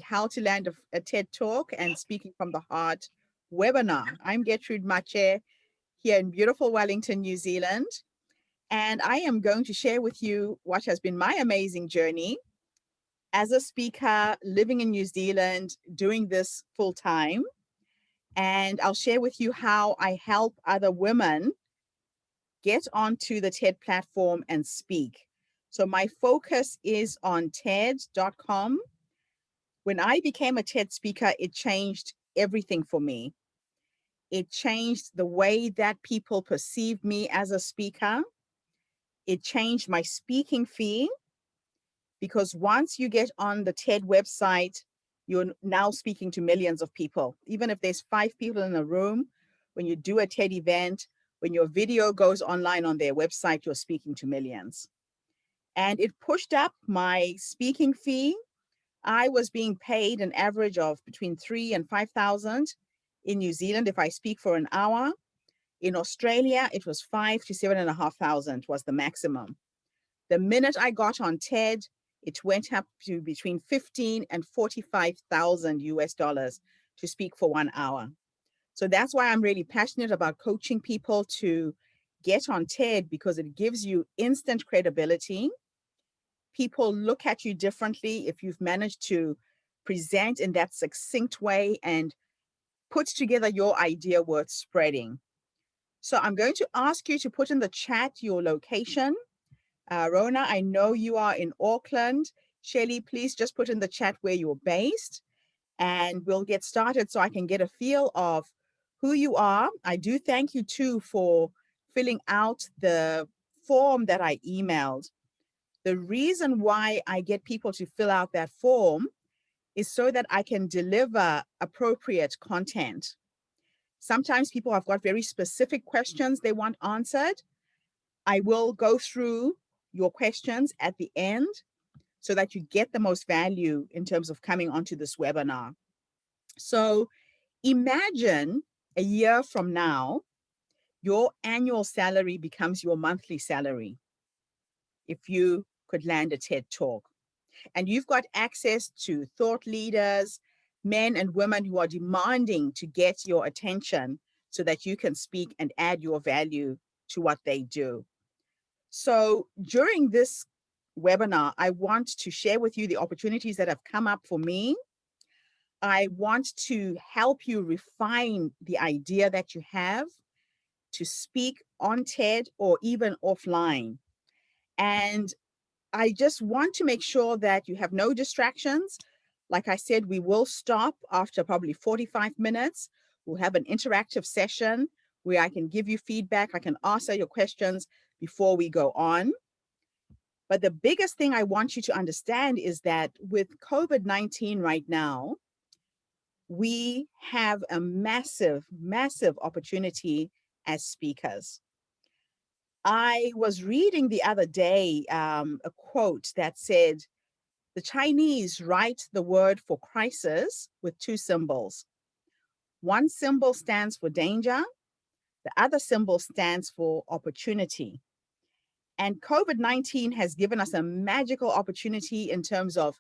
How to Land a TED Talk and Speaking from the Heart webinar. I'm Gertrude Mache here in beautiful Wellington, New Zealand, and I am going to share with you what has been my amazing journey as a speaker living in New Zealand, doing this full time. And I'll share with you how I help other women get onto the TED platform and speak. So my focus is on TED.com. When I became a TED speaker, it changed everything for me. It changed the way that people perceive me as a speaker. It changed my speaking fee because once you get on the TED website, you're now speaking to millions of people. Even if there's 5 people in a room, when you do a TED event, when your video goes online on their website, you're speaking to millions. And it pushed up my speaking fee. I was being paid an average of between 3,000 and 5,000 in New Zealand if I speak for an hour. In Australia, it was 5,000 to 7,500 was the maximum. The minute I got on TED, it went up to between 15 and 45,000 US dollars to speak for 1 hour. So that's why I'm really passionate about coaching people to get on TED, because it gives you instant credibility. People look at you differently if you've managed to present in that succinct way and put together your idea worth spreading. So I'm going to ask you to put in the chat your location. Rona, I know you are in Auckland. Shelly, please just put in the chat where you're based and we'll get started so I can get a feel of who you are. I do thank you too for filling out the form that I emailed. The reason why I get people to fill out that form is so that I can deliver appropriate content. Sometimes people have got very specific questions they want answered. I will go through your questions at the end so that you get the most value in terms of coming onto this webinar. So imagine a year from now, your annual salary becomes your monthly salary if you could land a TED Talk. And you've got access to thought leaders, men and women who are demanding to get your attention so that you can speak and add your value to what they do. So during this webinar, I want to share with you the opportunities that have come up for me. I want to help you refine the idea that you have to speak on TED or even offline. And I just want to make sure that you have no distractions. Like I said, we will stop after probably 45 minutes. We'll have an interactive session where I can give you feedback. I can answer your questions before we go on. But the biggest thing I want you to understand is that with COVID-19 right now, we have a massive, massive opportunity as speakers. I was reading the other day a quote that said, the Chinese write the word for crisis with 2 symbols. One symbol stands for danger. The other symbol stands for opportunity. And COVID-19 has given us a magical opportunity in terms of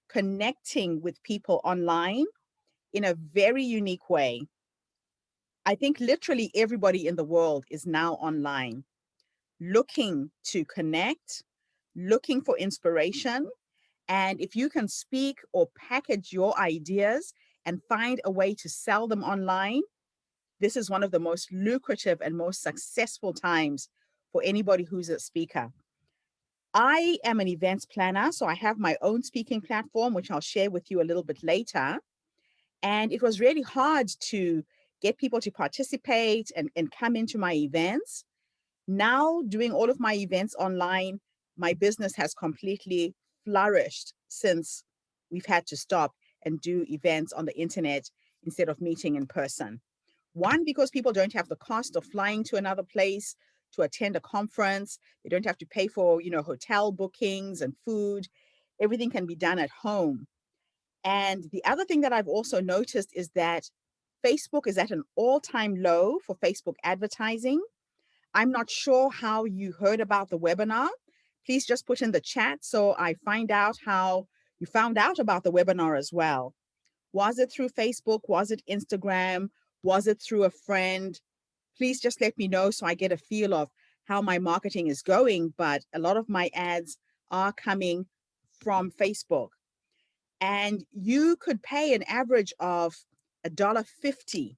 connecting with people online in a very unique way. I think literally everybody in the world is now online, looking to connect, looking for inspiration. And if you can speak or package your ideas and find a way to sell them online, this is one of the most lucrative and most successful times for anybody who's a speaker. I am an events planner, so I have my own speaking platform, which I'll share with you a little bit later. And it was really hard to get people to participate and come into my events. Now, doing all of my events online, my business has completely flourished since we've had to stop and do events on the internet instead of meeting in person. One, because people don't have the cost of flying to another place to attend a conference. They don't have to pay for, hotel bookings and food. Everything can be done at home. And the other thing that I've also noticed is that Facebook is at an all-time low for Facebook advertising. I'm not sure how you heard about the webinar. Please just put in the chat so I find out how you found out about the webinar as well. Was it through Facebook? Was it Instagram? Was it through a friend? Please just let me know so I get a feel of how my marketing is going. But a lot of my ads are coming from Facebook. And you could pay an average of $1.50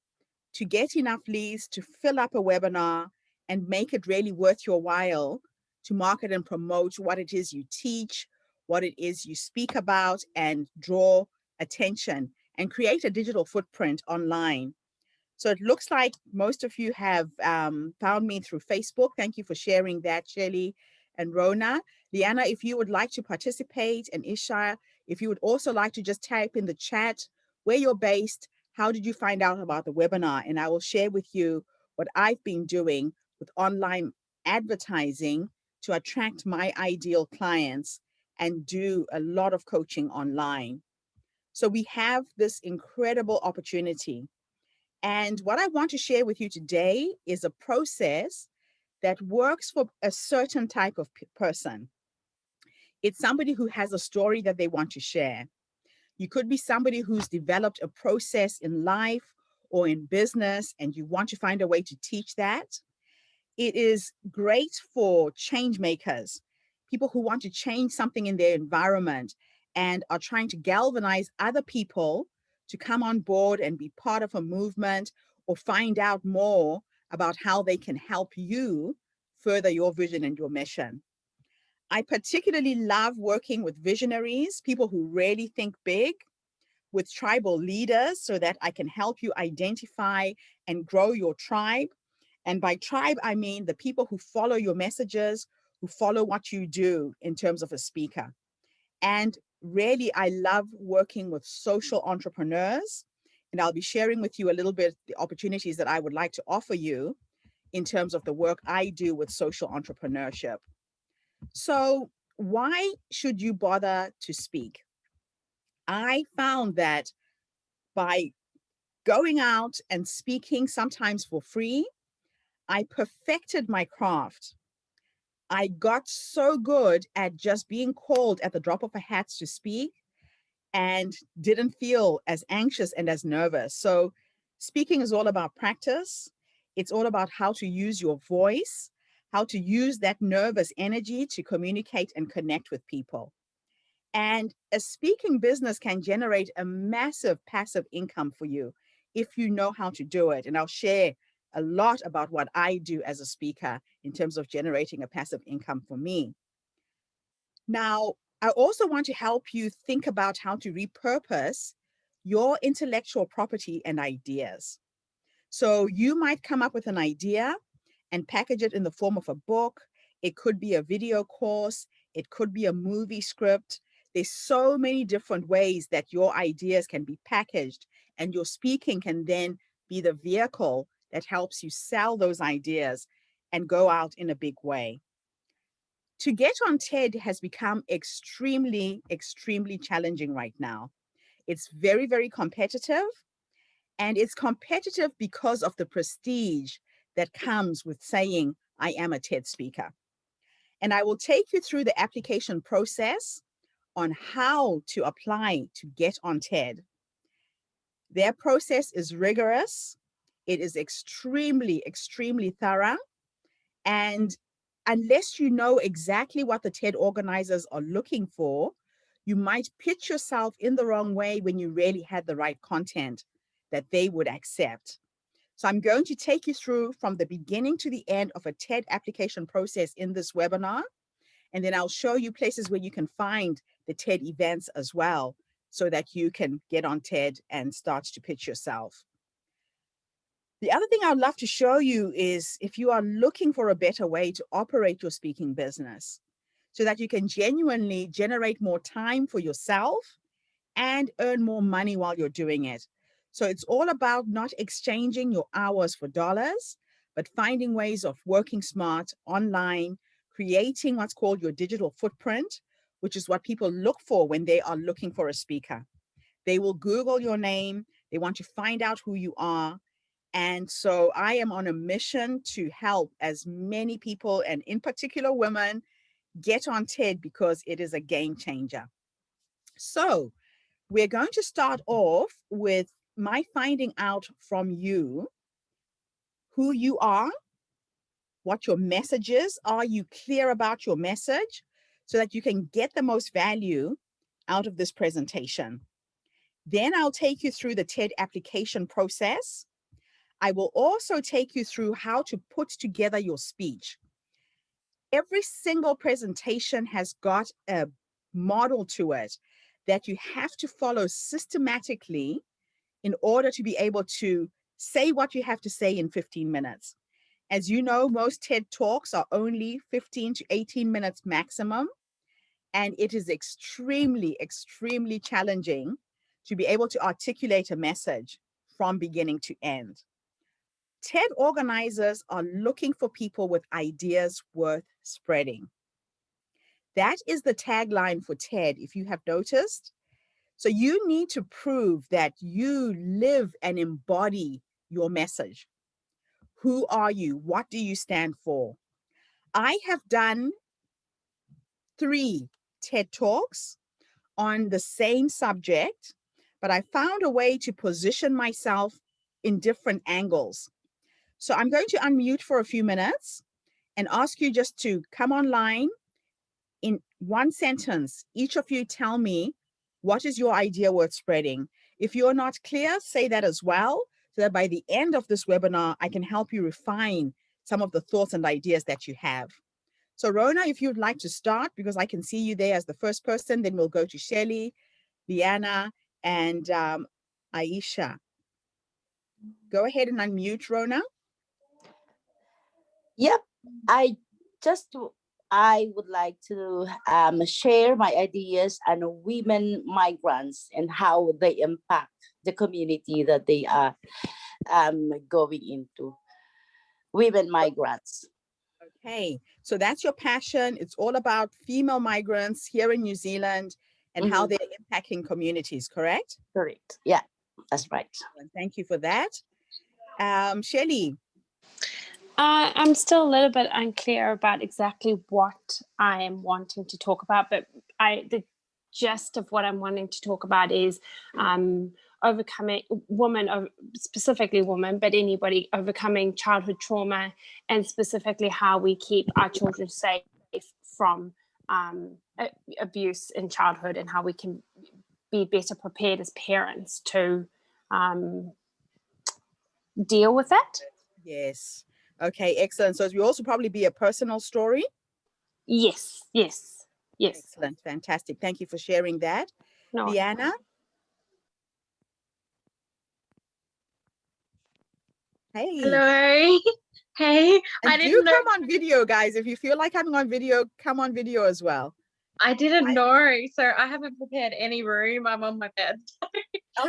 to get enough leads to fill up a webinar and make it really worth your while to market and promote what it is you teach, what it is you speak about, and draw attention and create a digital footprint online. So it looks like most of you have found me through Facebook. Thank you for sharing that, Shirley and Rona. Liana, if you would like to participate, and Isha, if you would also like to just type in the chat where you're based, how did you find out about the webinar? And I will share with you what I've been doing with online advertising to attract my ideal clients and do a lot of coaching online. So we have this incredible opportunity. And what I want to share with you today is a process that works for a certain type of person. It's somebody who has a story that they want to share. You could be somebody who's developed a process in life or in business, and you want to find a way to teach that. It is great for change makers, people who want to change something in their environment and are trying to galvanize other people to come on board and be part of a movement or find out more about how they can help you further your vision and your mission. I particularly love working with visionaries, people who really think big, with tribal leaders so that I can help you identify and grow your tribe. And by tribe, I mean the people who follow your messages, who follow what you do in terms of a speaker. And really, I love working with social entrepreneurs. And I'll be sharing with you a little bit the opportunities that I would like to offer you in terms of the work I do with social entrepreneurship. So why should you bother to speak? I found that by going out and speaking, sometimes for free, I perfected my craft. I got so good at just being called at the drop of a hat to speak and didn't feel as anxious and as nervous. So speaking is all about practice. It's all about how to use your voice, how to use that nervous energy to communicate and connect with people. And a speaking business can generate a massive passive income for you if you know how to do it. And I'll share a lot about what I do as a speaker in terms of generating a passive income for me. Now, I also want to help you think about how to repurpose your intellectual property and ideas. So you might come up with an idea and package it in the form of a book. It could be a video course. It could be a movie script. There's so many different ways that your ideas can be packaged, and your speaking can then be the vehicle that helps you sell those ideas and go out in a big way. To get on TED has become extremely, extremely challenging right now. It's very, very competitive. And it's competitive because of the prestige that comes with saying, I am a TED speaker. And I will take you through the application process on how to apply to get on TED. Their process is rigorous. It is extremely, extremely thorough. And unless you know exactly what the TED organizers are looking for, you might pitch yourself in the wrong way when you really had the right content that they would accept. So I'm going to take you through from the beginning to the end of a TED application process in this webinar. And then I'll show you places where you can find the TED events as well, so that you can get on TED and start to pitch yourself. The other thing I'd love to show you is if you are looking for a better way to operate your speaking business so that you can genuinely generate more time for yourself and earn more money while you're doing it. So it's all about not exchanging your hours for dollars, but finding ways of working smart online, creating what's called your digital footprint, which is what people look for when they are looking for a speaker. They will Google your name. They want to find out who you are. And so I am on a mission to help as many people, and in particular women, get on TED because it is a game changer. So we're going to start off with my finding out from you who you are, what your message is. Are you clear about your message so that you can get the most value out of this presentation? Then I'll take you through the TED application process. I will also take you through how to put together your speech. Every single presentation has got a model to it that you have to follow systematically in order to be able to say what you have to say in 15 minutes. As you know, most TED Talks are only 15 to 18 minutes maximum, and it is extremely, extremely challenging to be able to articulate a message from beginning to end. TED organizers are looking for people with ideas worth spreading. That is the tagline for TED, if you have noticed. So you need to prove that you live and embody your message. Who are you? What do you stand for? I have done 3 TED Talks on the same subject, but I found a way to position myself in different angles. So I'm going to unmute for a few minutes and ask you just to come online in one sentence. Each of you tell me, what is your idea worth spreading? If you're not clear, say that as well, so that by the end of this webinar, I can help you refine some of the thoughts and ideas that you have. So Rona, if you'd like to start, because I can see you there as the first person, then we'll go to Shelley, Liana, and Aisha. Go ahead and unmute, Rona. Yep, I would like to share my ideas on women migrants and how they impact the community that they are going into. Women migrants. Okay, so that's your passion. It's all about female migrants here in New Zealand and how they're impacting communities, correct? Correct. Yeah, that's right. Thank you for that. Shelley. I'm still a little bit unclear about exactly what I am wanting to talk about, but the gist of what I'm wanting to talk about is overcoming specifically women, but anybody overcoming childhood trauma, and specifically how we keep our children safe from abuse in childhood, and how we can be better prepared as parents to deal with it. Yes. Okay, excellent. So it will also probably be a personal story. Yes. Excellent, fantastic. Thank you for sharing that. No. Liana? Hey. Hello. Hey. And do come on video, guys. If you feel like coming on video, come on video as well. I didn't know, so I haven't prepared any room. I'm on my bed.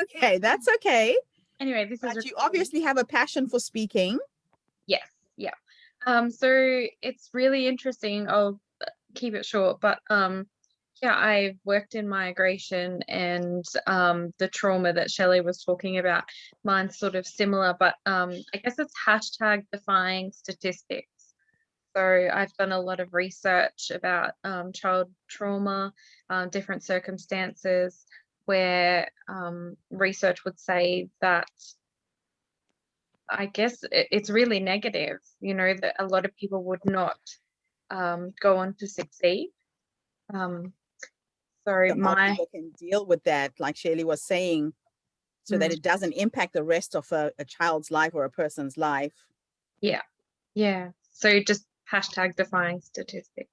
Okay, that's okay. Anyway, But you obviously have a passion for speaking. Yes, yeah. So it's really interesting. I'll keep it short, but yeah, I worked in migration, and the trauma that Shelley was talking about, mine's sort of similar, but I guess it's hashtag defying statistics. So I've done a lot of research about child trauma, different circumstances where research would say that, I guess it's really negative, you know, that a lot of people would not go on to succeed. So people can deal with that, like Shelley was saying, so that it doesn't impact the rest of a child's life or a person's life. Yeah. So just hashtag defying statistics.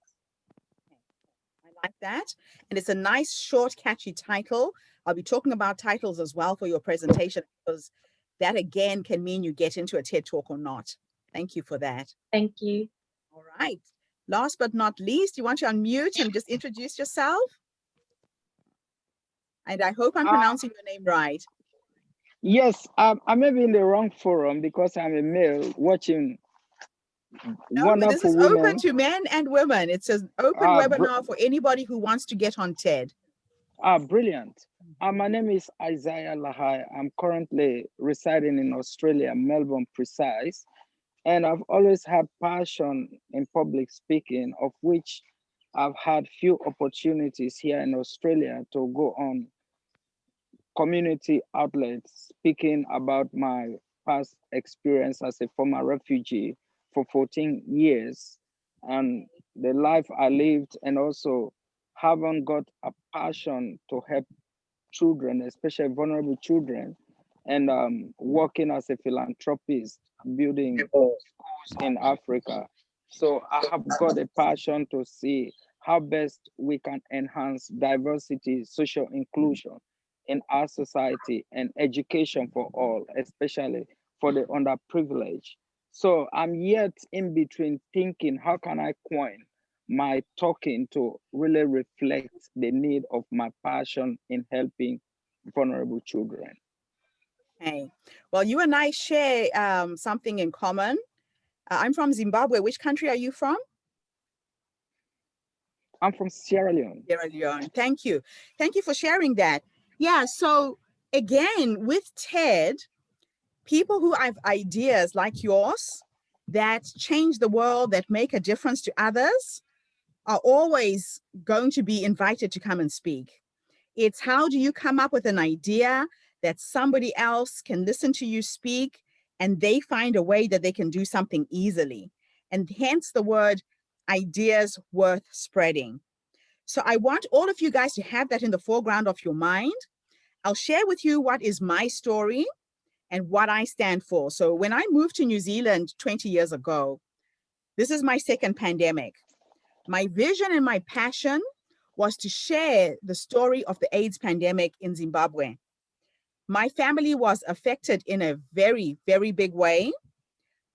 I like that. And it's a nice, short, catchy title. I'll be talking about titles as well for your presentation, because that again can mean you get into a TED Talk or not. Thank you for that. Thank you. All right. Last but not least, you want to unmute and just introduce yourself? And I hope I'm pronouncing your name right. Yes, I may be in the wrong forum because I'm a male watching wonderful this is women. open to men and women. It's an open webinar for anybody who wants to get on TED. Brilliant. My name is Isaiah Lahai. I'm currently residing in Australia, Melbourne precise. And I've always had passion in public speaking, of which I've had few opportunities here in Australia to go on community outlets speaking about my past experience as a former refugee for 14 years and the life I lived, and also having got a passion to help children, especially vulnerable children, and working as a philanthropist, building schools in Africa. So I have got a passion to see how best we can enhance diversity, social inclusion in our society, and education for all, especially for the underprivileged. So I'm yet in between thinking, how can I coin my talking to really reflect the need of my passion in helping vulnerable children? Hey, well, you and I share something in common. I'm from Zimbabwe. Which country are you from? I'm from Sierra Leone. Sierra Leone. Thank you. Thank you for sharing that. Yeah, so again, with TED, people who have ideas like yours that change the world, that make a difference to others, are always going to be invited to come and speak. It's how do you come up with an idea that somebody else can listen to you speak and they find a way that they can do something easily. And hence the word ideas worth spreading. So I want all of you guys to have that in the foreground of your mind. I'll share with you what is my story and what I stand for. So when I moved to New Zealand 20 years ago, this is my second pandemic. My vision and my passion was to share the story of the AIDS pandemic in Zimbabwe. My family was affected in a very, very big way.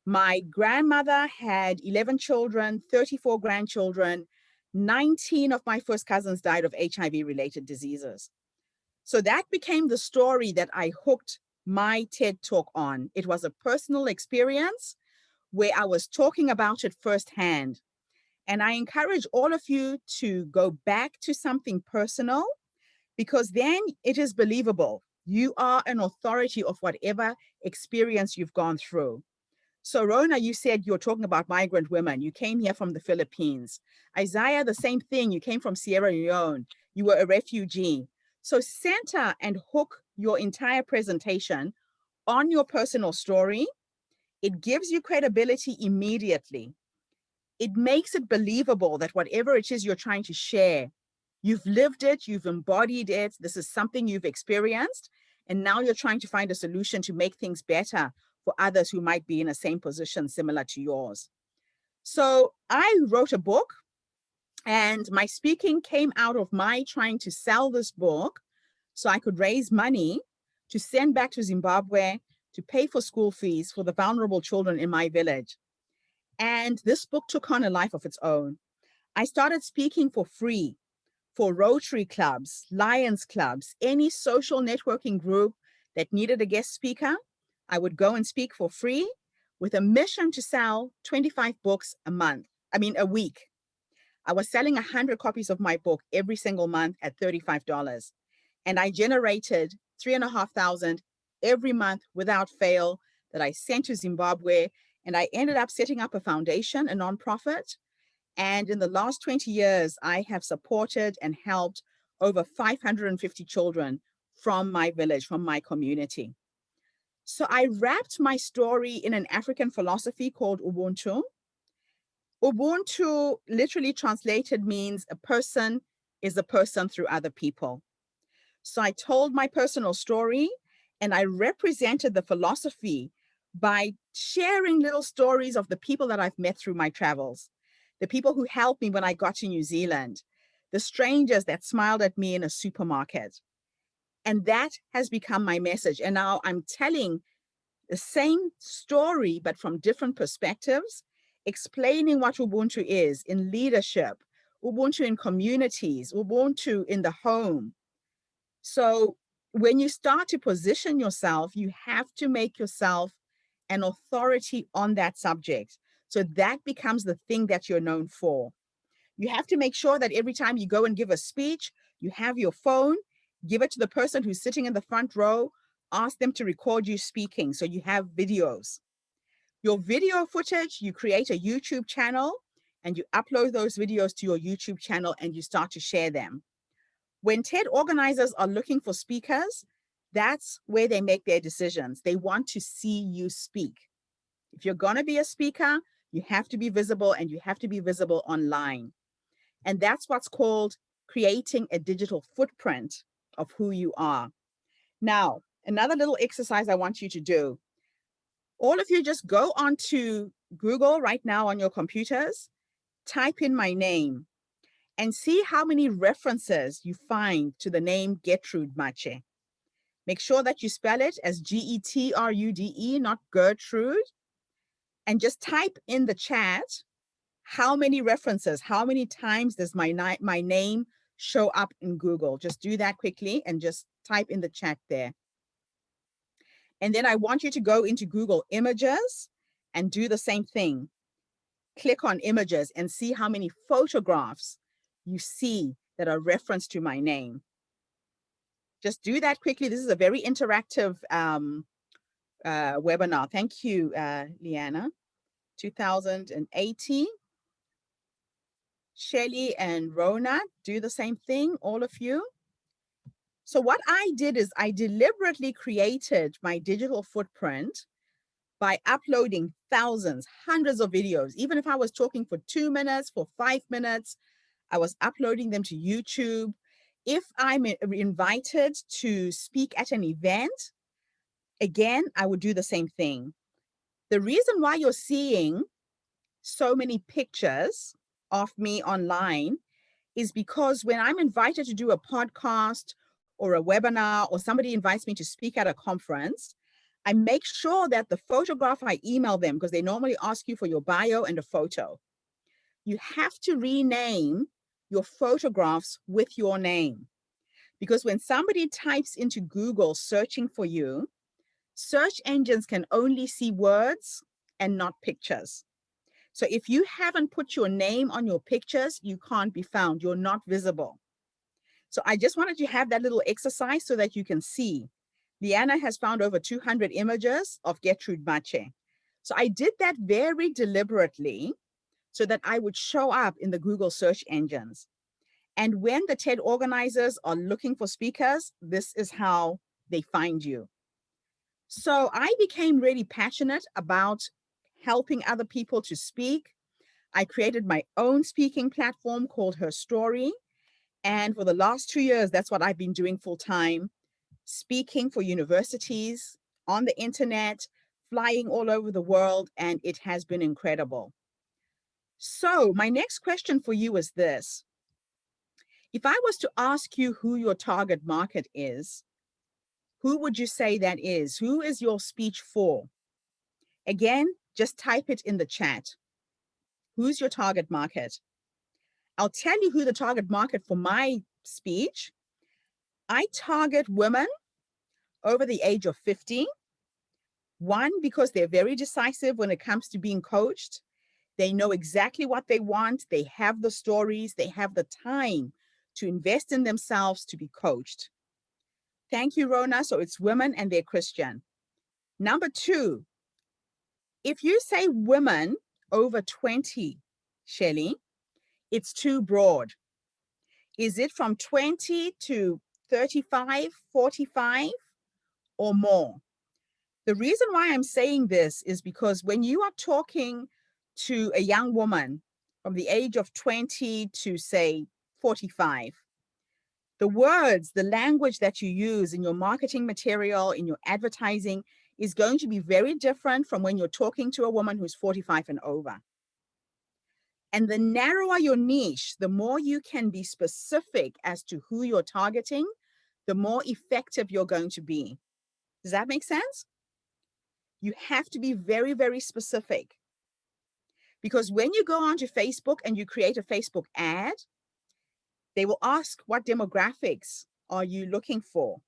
My grandmother had 11 children, 34 grandchildren. 19 of my first cousins died of HIV-related diseases. So that became the story that I hooked my TED Talk on. It was a personal experience where I was talking about it firsthand. And I encourage all of you to go back to something personal, because then it is believable. You are an authority of whatever experience you've gone through. So Rona, you said you're talking about migrant women. You came here from the Philippines. Isaiah, the same thing. You came from Sierra Leone. You were a refugee. So center and hook your entire presentation on your personal story. It gives you credibility immediately. It makes it believable that whatever it is you're trying to share, you've lived it, you've embodied it, this is something you've experienced, and now you're trying to find a solution to make things better for others who might be in the same position similar to yours. So I wrote a book, and my speaking came out of my trying to sell this book so I could raise money to send back to Zimbabwe to pay for school fees for the vulnerable children in my village. And this book took on a life of its own. I started speaking for free for Rotary clubs, Lions clubs, any social networking group that needed a guest speaker. I would go and speak for free with a mission to sell 25 books a week. I was selling 100 copies of my book every single month at $35. And I generated $3,500 every month without fail that I sent to Zimbabwe. And I ended up setting up a foundation, a nonprofit. And in the last 20 years, I have supported and helped over 550 children from my village, from my community. So I wrapped my story in an African philosophy called Ubuntu. Ubuntu literally translated means a person is a person through other people. So I told my personal story and I represented the philosophy by sharing little stories of the people that I've met through my travels, the people who helped me when I got to New Zealand, the strangers that smiled at me in a supermarket. And that has become my message. And now I'm telling the same story, but from different perspectives, explaining what Ubuntu is in leadership, Ubuntu in communities, Ubuntu in the home. So when you start to position yourself, you have to make yourself an authority on that subject. So that becomes the thing that you're known for. You have to make sure that every time you go and give a speech, you have your phone, give it to the person who's sitting in the front row, ask them to record you speaking so you have videos. Your video footage, you create a YouTube channel and you upload those videos to your YouTube channel and you start to share them. When TED organizers are looking for speakers, that's where they make their decisions. They want to see you speak. If you're going to be a speaker, you have to be visible, and you have to be visible online. And that's what's called creating a digital footprint of who you are. Now, another little exercise I want you to do. All of you just go onto Google right now on your computers, type in my name, and see how many references you find to the name Gertrude Mache. Make sure that you spell it as Getrude, not Gertrude. And just type in the chat how many references, how many times does my name show up in Google. Just do that quickly and just type in the chat there. And then I want you to go into Google Images and do the same thing. Click on Images and see how many photographs you see that are referenced to my name. Just do that quickly. This is a very interactive webinar. Thank you, Leanna. 2018. Shelly and Rona, do the same thing, all of you. So what I did is I deliberately created my digital footprint by uploading thousands, hundreds of videos. Even if I was talking for 2 minutes, for 5 minutes, I was uploading them to YouTube. If I'm invited to speak at an event, again, I would do the same thing. The reason why you're seeing so many pictures of me online is because when I'm invited to do a podcast or a webinar, or somebody invites me to speak at a conference, I make sure that the photograph I email them, because they normally ask you for your bio and a photo. You have to rename your photographs with your name. Because when somebody types into Google searching for you, search engines can only see words and not pictures. So if you haven't put your name on your pictures, you can't be found. You're not visible. So I just wanted you to have that little exercise so that you can see. Leanna has found over 200 images of Gertrude Mache. So I did that very deliberately so that I would show up in the Google search engines. And when the TED organizers are looking for speakers, this is how they find you. So I became really passionate about helping other people to speak. I created my own speaking platform called Her Story. And for the last 2 years, that's what I've been doing full time, speaking for universities, on the internet, flying all over the world, and it has been incredible. So my next question for you is this. If I was to ask you who your target market is, who would you say that is? Who is your speech for? Again, just type it in the chat. Who's your target market? I'll tell you who the target market for my speech. I target women over the age of 50. One, because they're very decisive when it comes to being coached. They know exactly what they want. They have the stories. They have the time to invest in themselves to be coached. Thank you, Rona. So it's women and they're Christian. Number two, if you say women over 20, Shelley, it's too broad. Is it from 20 to 35, 45 or more? The reason why I'm saying this is because when you are talking to a young woman from the age of 20 to say 45, the words, the language that you use in your marketing material, in your advertising is going to be very different from when you're talking to a woman who's 45 and over. And the narrower your niche, the more you can be specific as to who you're targeting, the more effective you're going to be. Does that make sense? You have to be very, very specific. Because when you go onto Facebook and you create a Facebook ad, they will ask, what demographics are you looking for?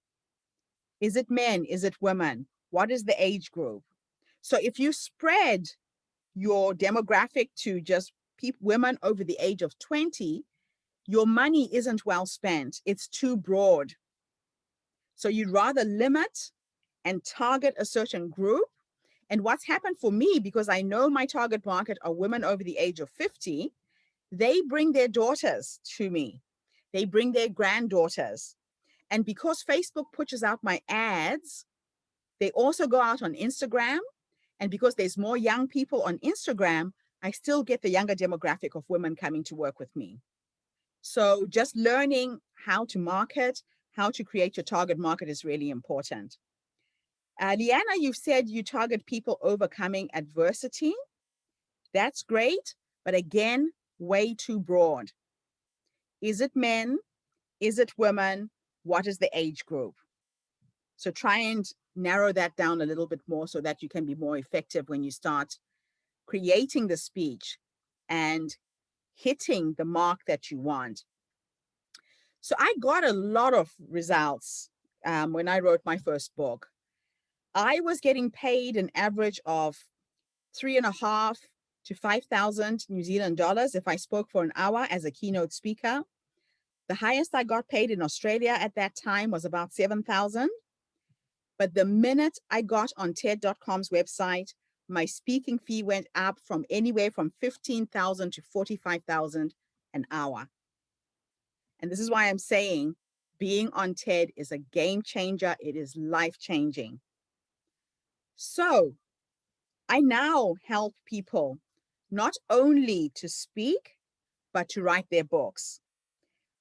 Is it men? Is it women? What is the age group? So if you spread your demographic to just women over the age of 20, your money isn't well spent. It's too broad. So you'd rather limit and target a certain group. And what's happened for me, because I know my target market are women over the age of 50, they bring their daughters to me. They bring their granddaughters. And because Facebook pushes out my ads, they also go out on Instagram. And because there's more young people on Instagram, I still get the younger demographic of women coming to work with me. So just learning how to market, how to create your target market is really important. Leanna, you've said you target people overcoming adversity. That's great, but again, way too broad. Is it men? Is it women? What is the age group? So try and narrow that down a little bit more so that you can be more effective when you start creating the speech and hitting the mark that you want. So I got a lot of results when I wrote my first book. I was getting paid an average of 3.5 to 5,000 New Zealand dollars if I spoke for an hour as a keynote speaker. The highest I got paid in Australia at that time was about 7,000. But the minute I got on TED.com's website, my speaking fee went up from anywhere from 15,000 to 45,000 an hour. And this is why I'm saying being on TED is a game changer. It is life-changing. So I now help people not only to speak, but to write their books.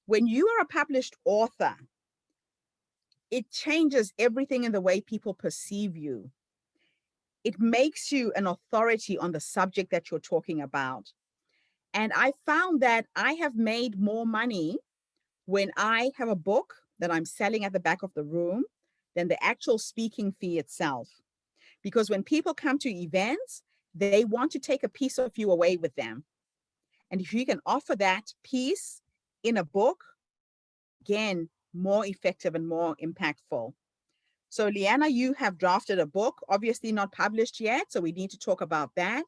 When you are a published author, it changes everything in the way people perceive you. It makes you an authority on the subject that you're talking about. And I found that I have made more money when I have a book that I'm selling at the back of the room than the actual speaking fee itself. Because when people come to events, they want to take a piece of you away with them. And if you can offer that piece in a book, again, more effective and more impactful. So Leanna, you have drafted a book, obviously not published yet, so we need to talk about that.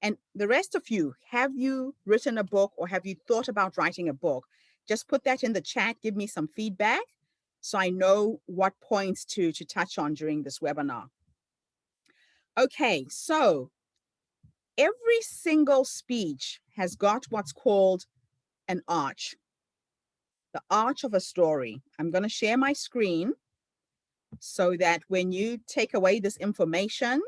And the rest of you, have you written a book or have you thought about writing a book? Just put that in the chat, give me some feedback so I know what points to touch on during this webinar. Okay, so every single speech has got what's called an arch, the arch of a story. I'm going to share my screen so that when you take away this information,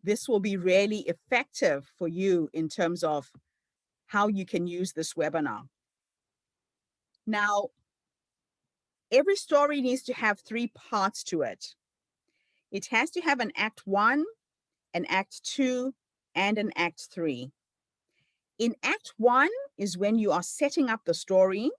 this will be really effective for you in terms of how you can use this webinar. Now, every story needs to have 3 parts to it. It has to have an act 1, an act 2, and an act 3. In act 1 is when you are setting up the story.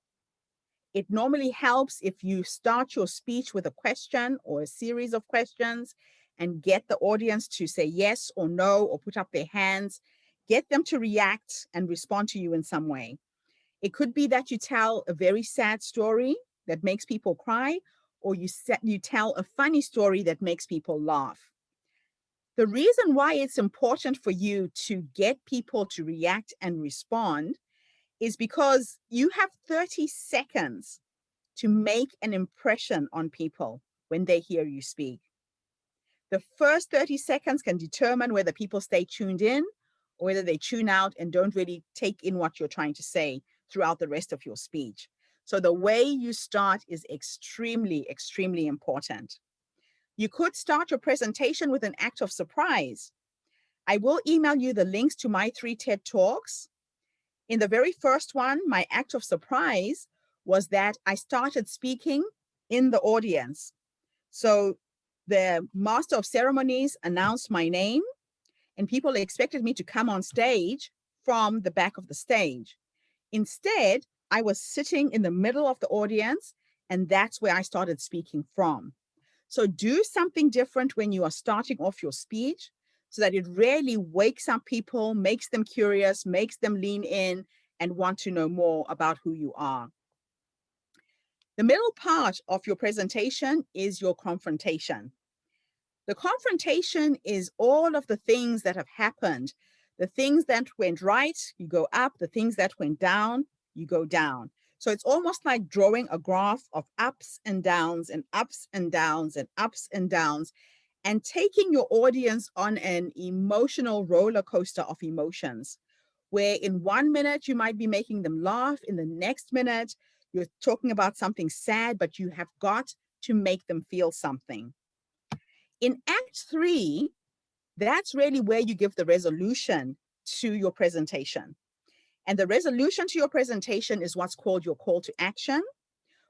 It normally helps if you start your speech with a question or a series of questions and get the audience to say yes or no or put up their hands, get them to react and respond to you in some way. It could be that you tell a very sad story that makes people cry, or you tell a funny story that makes people laugh. The reason why it's important for you to get people to react and respond is because you have 30 seconds to make an impression on people when they hear you speak. The first 30 seconds can determine whether people stay tuned in or whether they tune out and don't really take in what you're trying to say throughout the rest of your speech. So the way you start is extremely, extremely important. You could start your presentation with an act of surprise. I will email you the links to my 3 TED Talks. In the very first one, my act of surprise was that I started speaking in the audience. So the master of ceremonies announced my name and people expected me to come on stage from the back of the stage. Instead, I was sitting in the middle of the audience and that's where I started speaking from. So do something different when you are starting off your speech so that it really wakes up people, makes them curious, makes them lean in and want to know more about who you are. The middle part of your presentation is your confrontation. The confrontation is all of the things that have happened. The things that went right, you go up. The things that went down, you go down. So it's almost like drawing a graph of ups and downs and ups and downs and ups and downs and taking your audience on an emotional roller coaster of emotions where in 1 minute you might be making them laugh, in the next minute you're talking about something sad, but you have got to make them feel something. In Act 3, that's really where you give the resolution to your presentation. And the resolution to your presentation is what's called your call to action,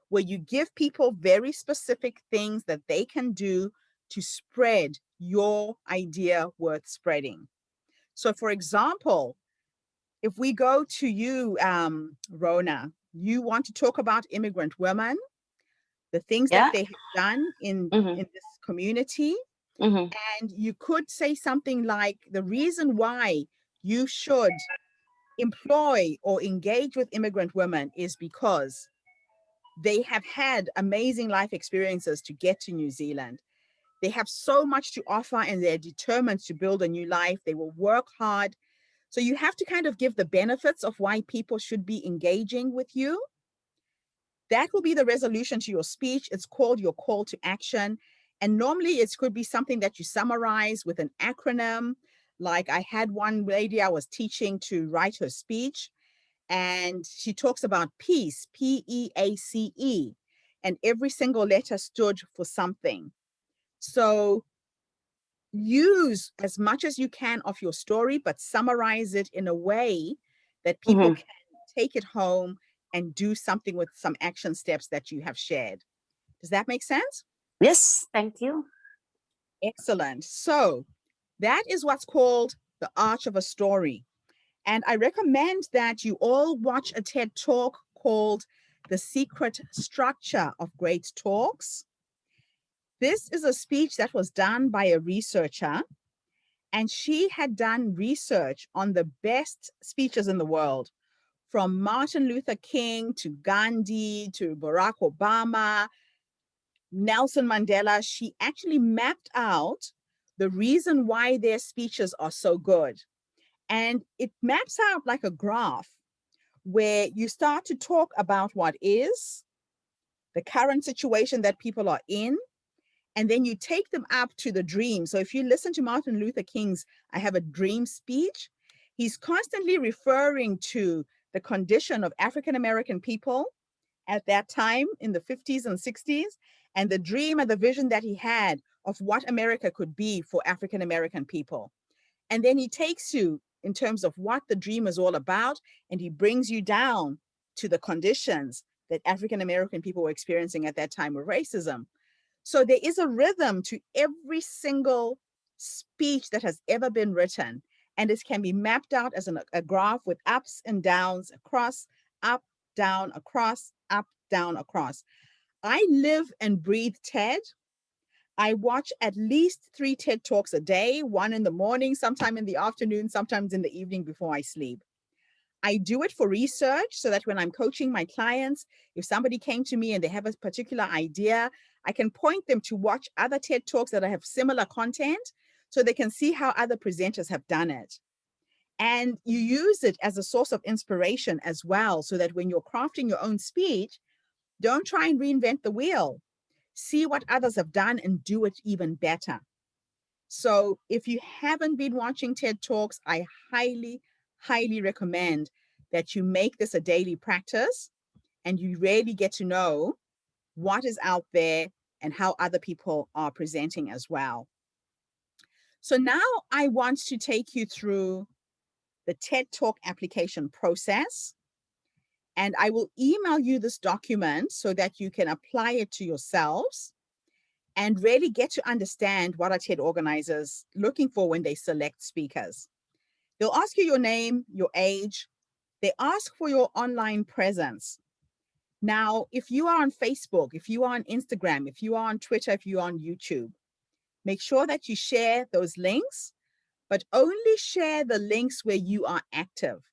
where you give people very specific things that they can do to spread your idea worth spreading. So for example, if we go to you, Rona, you want to talk about immigrant women, the things Yeah. that they have done in this community. And you could say something like, the reason why you should employ or engage with immigrant women is because they have had amazing life experiences to get to New Zealand. They have so much to offer and they're determined to build a new life. They will work hard. So you have to kind of give the benefits of why people should be engaging with you. That will be the resolution to your speech. It's called your call to action. And normally it could be something that you summarize with an acronym. Like I had one lady I was teaching to write her speech, and she talks about peace, P-E-A-C-E, and every single letter stood for something. So use as much as you can of your story, but summarize it in a way that people can take it home and do something with some action steps that you have shared. Does that make sense? Yes, thank you. Excellent. So that is what's called the arch of a story. And I recommend that you all watch a TED Talk called The Secret Structure of Great Talks. This is a speech that was done by a researcher, and she had done research on the best speeches in the world, from Martin Luther King to Gandhi to Barack Obama, Nelson Mandela. She actually mapped out the reason why their speeches are so good. And it maps out like a graph where you start to talk about what is, the current situation that people are in, and then you take them up to the dream. So if you listen to Martin Luther King's I Have a Dream speech, he's constantly referring to the condition of African-American people at that time in the 50s and 60s, and the dream and the vision that he had of what America could be for African-American people. And then he takes you in terms of what the dream is all about, and he brings you down to the conditions that African-American people were experiencing at that time of racism. So there is a rhythm to every single speech that has ever been written, and it can be mapped out as a graph with ups and downs, across, up, down, across, up, down, across. I live and breathe TED. I watch at least 3 TED Talks a day, one in the morning, sometime in the afternoon, sometimes in the evening before I sleep. I do it for research so that when I'm coaching my clients, if somebody came to me and they have a particular idea, I can point them to watch other TED Talks that have similar content so they can see how other presenters have done it. And you use it as a source of inspiration as well, so that when you're crafting your own speech, don't try and reinvent the wheel. See what others have done and do it even better. So if you haven't been watching TED Talks, I highly, highly recommend that you make this a daily practice and you really get to know what is out there and how other people are presenting as well. So now I want to take you through the TED Talk application process. And I will email you this document so that you can apply it to yourselves and really get to understand what are TED organizers looking for when they select speakers. They'll ask you your name, your age. They ask for your online presence. Now, if you are on Facebook, if you are on Instagram, if you are on Twitter, if you are on YouTube, make sure that you share those links, but only share the links where you are active.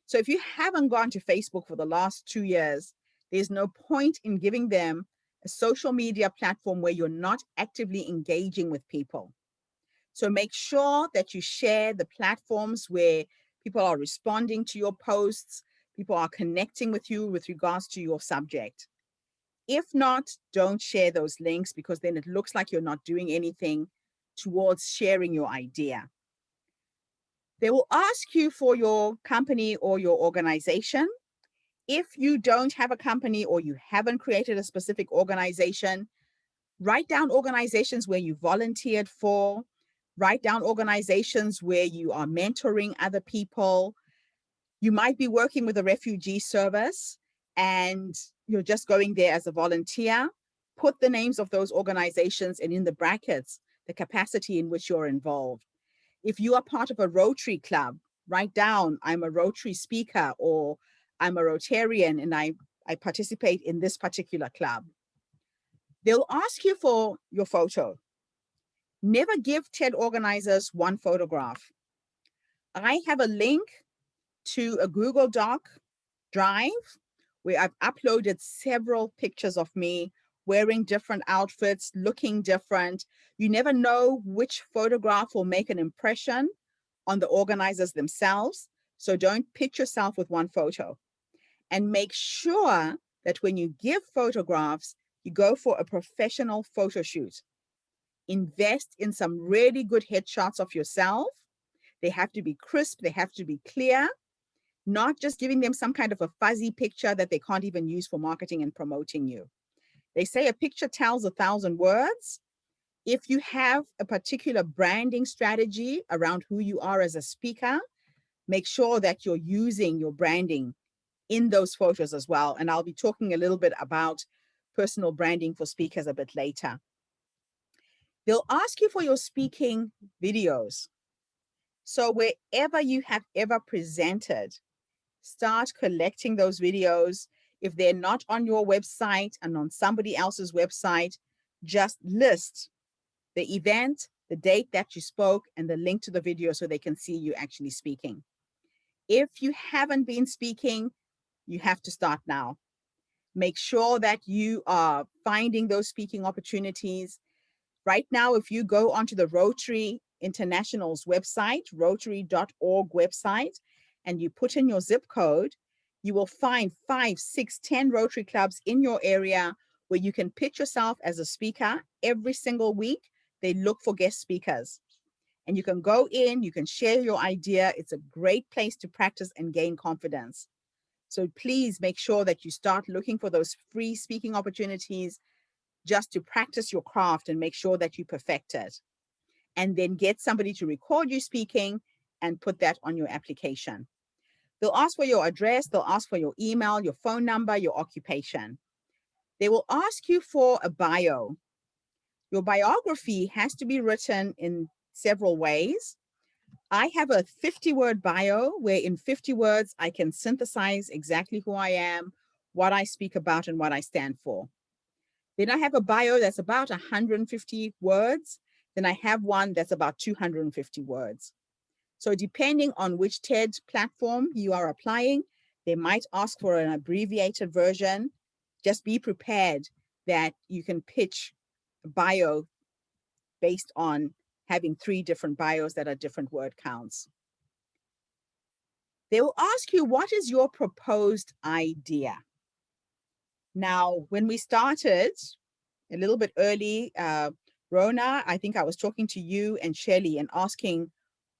So if you haven't gone to Facebook for the last 2 years, there's no point in giving them a social media platform where you're not actively engaging with people. So make sure that you share the platforms where people are responding to your posts, people are connecting with you with regards to your subject. If not, don't share those links, because then it looks like you're not doing anything towards sharing your idea. They will ask you for your company or your organization. If you don't have a company or you haven't created a specific organization, write down organizations where you volunteered for, write down organizations where you are mentoring other people. You might be working with a refugee service and you're just going there as a volunteer. Put the names of those organizations and in the brackets, the capacity in which you're involved. If you are part of a Rotary club, write down, I'm a Rotary speaker, or I'm a Rotarian and I participate in this particular club. They'll ask you for your photo. Never give TED organizers one photograph. I have a link to a Google Doc drive where I've uploaded several pictures of me wearing different outfits, looking different. You never know which photograph will make an impression on the organizers themselves. So don't pitch yourself with one photo. And make sure that when you give photographs, you go for a professional photo shoot. Invest in some really good headshots of yourself. They have to be crisp, they have to be clear, not just giving them some kind of a fuzzy picture that they can't even use for marketing and promoting you. They say a picture tells 1,000 words. If you have a particular branding strategy around who you are as a speaker, make sure that you're using your branding in those photos as well. And I'll be talking a little bit about personal branding for speakers a bit later. They'll ask you for your speaking videos. So wherever you have ever presented, start collecting those videos. If they're not on your website and on somebody else's website, just list the event, the date that you spoke, and the link to the video so they can see you actually speaking. If you haven't been speaking, you have to start now. Make sure that you are finding those speaking opportunities. Right now, if you go onto the Rotary International's website, rotary.org website, and you put in your zip code, you will find 5, 6, 10 Rotary clubs in your area where you can pitch yourself as a speaker. Every single week, they look for guest speakers. And you can go in, you can share your idea. It's a great place to practice and gain confidence. So please make sure that you start looking for those free speaking opportunities just to practice your craft and make sure that you perfect it. And then get somebody to record you speaking and put that on your application. They'll ask for your address, they'll ask for your email, your phone number, your occupation. They will ask you for a bio. Your biography has to be written in several ways. I have a 50-word bio where in 50 words, I can synthesize exactly who I am, what I speak about, and what I stand for. Then I have a bio that's about 150 words. Then I have one that's about 250 words. So depending on which TED platform you are applying, they might ask for an abbreviated version. Just be prepared that you can pitch a bio based on having 3 different bios that are different word counts. They will ask you, what is your proposed idea? Now, when we started a little bit early, Rona, I think I was talking to you and Shelley and asking,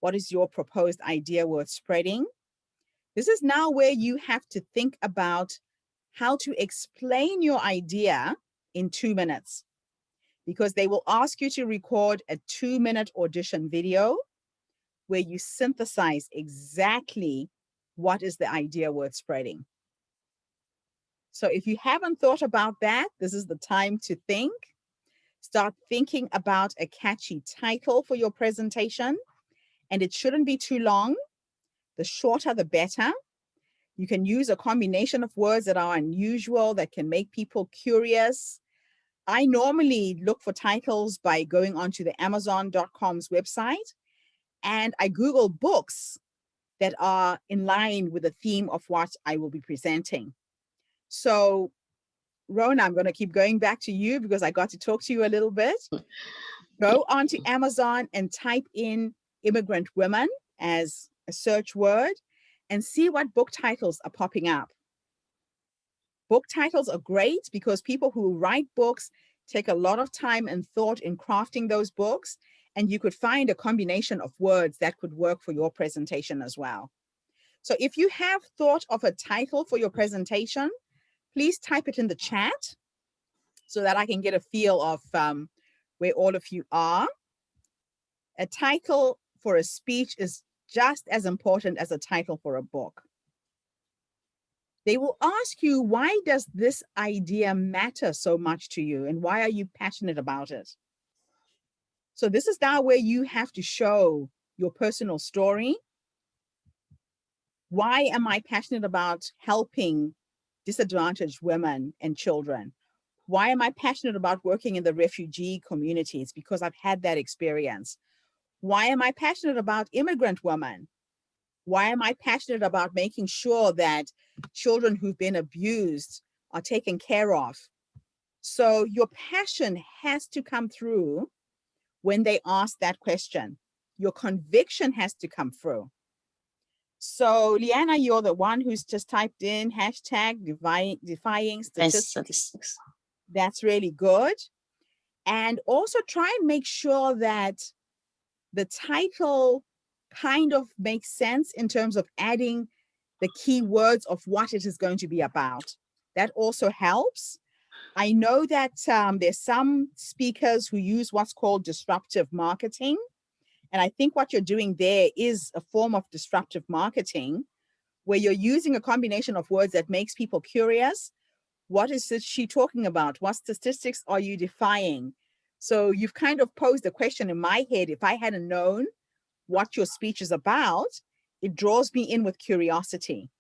what is your proposed idea worth spreading? This is now where you have to think about how to explain your idea in 2 minutes, because they will ask you to record a 2-minute audition video where you synthesize exactly what is the idea worth spreading. So if you haven't thought about that, this is the time to think. Start thinking about a catchy title for your presentation, and it shouldn't be too long. The shorter, the better. You can use a combination of words that are unusual, that can make people curious. I normally look for titles by going onto the Amazon.com's website, and I Google books that are in line with the theme of what I will be presenting. So, Rona, I'm going to keep going back to you because I got to talk to you a little bit. Go onto Amazon and type in immigrant women as a search word and see what book titles are popping up. Book titles are great because people who write books take a lot of time and thought in crafting those books, and you could find a combination of words that could work for your presentation as well. So if you have thought of a title for your presentation, please type it in the chat so that I can get a feel of where all of you are. A title for a speech is just as important as a title for a book. They will ask you, why does this idea matter so much to you, and why are you passionate about it? So this is now where you have to show your personal story. Why am I passionate about helping disadvantaged women and children? Why am I passionate about working in the refugee communities? Because I've had that experience. Why am I passionate about immigrant women? Why am I passionate about making sure that children who've been abused are taken care of? So your passion has to come through when they ask that question. Your conviction has to come through. So Liana, you're the one who's just typed in hashtag defying statistics. That's really good. And also try and make sure that the title kind of makes sense in terms of adding the key words of what it is going to be about. That also helps. I know that there's some speakers who use what's called disruptive marketing. And I think what you're doing there is a form of disruptive marketing, where you're using a combination of words that makes people curious. What is she talking about? What statistics are you defying? So you've kind of posed a question in my head. If I hadn't known what your speech is about, it draws me in with curiosity.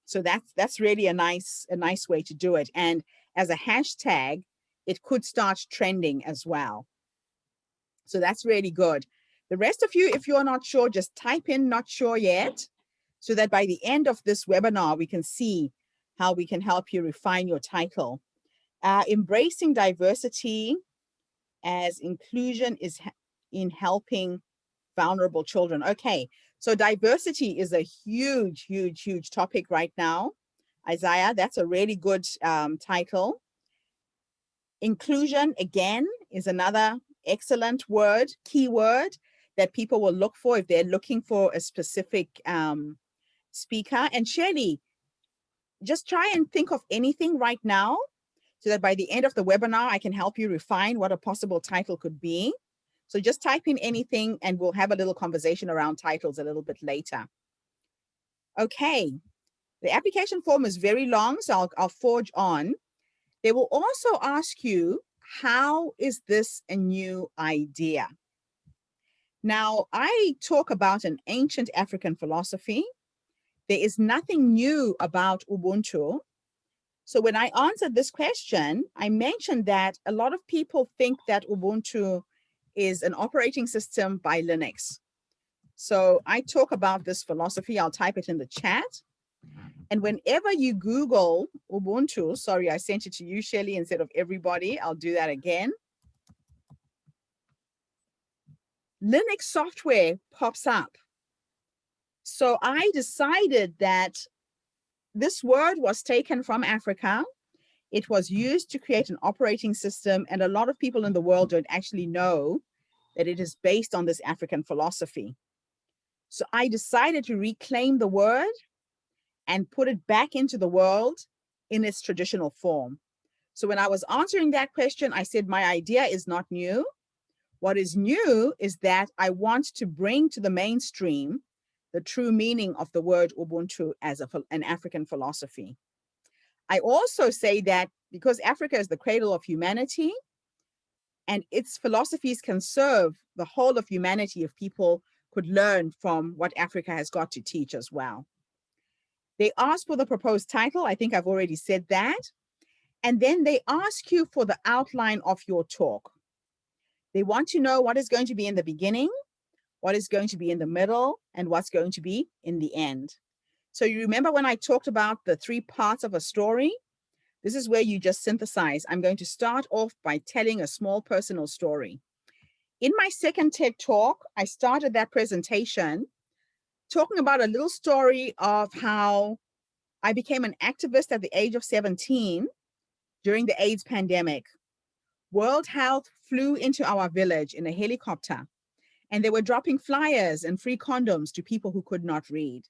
So that's really a nice way to do it. And as a hashtag, it could start trending as well. So that's really good. The rest of you, if you're not sure, just type in "not sure yet," so that by the end of this webinar, we can see how we can help you refine your title. Embracing diversity as inclusion is in helping vulnerable children. Okay, so diversity is a huge, huge, huge topic right now. Isaiah, that's a really good title. Inclusion, again, is another excellent word, keyword that people will look for if they're looking for a specific speaker. And Shirley, just try and think of anything right now so that by the end of the webinar, I can help you refine what a possible title could be. So just type in anything and we'll have a little conversation around titles a little bit later. Okay, the application form is very long, so I'll forge on. They will also ask you, how is this a new idea? Now, I talk about an ancient African philosophy. There is nothing new about Ubuntu. So when I answered this question, I mentioned that a lot of people think that Ubuntu is an operating system by Linux. So I talk about this philosophy. I'll type it in the chat. And whenever you Google Ubuntu, sorry, I sent it to you, Shelley, instead of everybody. I'll do that again. Linux software pops up. So I decided that this word was taken from Africa. It was used to create an operating system, and a lot of people in the world don't actually know that it is based on this African philosophy. So I decided to reclaim the word and put it back into the world in its traditional form. So when I was answering that question, I said, my idea is not new. What is new is that I want to bring to the mainstream the true meaning of the word Ubuntu as an African philosophy. I also say that because Africa is the cradle of humanity and its philosophies can serve the whole of humanity if people could learn from what Africa has got to teach as well. They ask for the proposed title. I think I've already said that. And then they ask you for the outline of your talk. They want to know what is going to be in the beginning, what is going to be in the middle, and what's going to be in the end. So you remember when I talked about the 3 parts of a story? This is where you just synthesize. I'm going to start off by telling a small personal story. In my second TED Talk, I started that presentation talking about a little story of how I became an activist at the age of 17 during the AIDS pandemic. World Health flew into our village in a helicopter And they were dropping flyers and free condoms to people who could not read.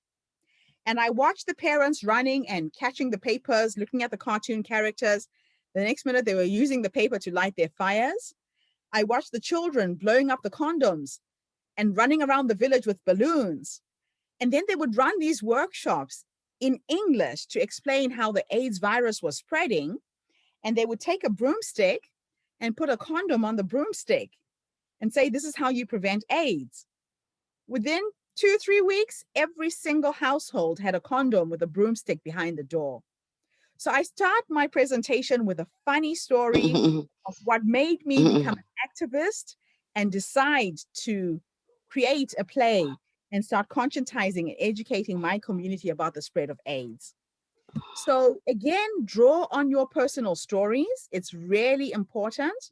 And I watched the parents running and catching the papers, looking at the cartoon characters. The next minute, they were using the paper to light their fires. I watched the children blowing up the condoms and running around the village with balloons. And then they would run these workshops in English to explain how the AIDS virus was spreading. And they would take a broomstick and put a condom on the broomstick and say, this is how you prevent AIDS. Within 2-3 weeks, every single household had a condom with a broomstick behind the door. So I start my presentation with a funny story of what made me become an activist and decide to create a play and start conscientizing and educating my community about the spread of AIDS. So again, draw on your personal stories. It's really important.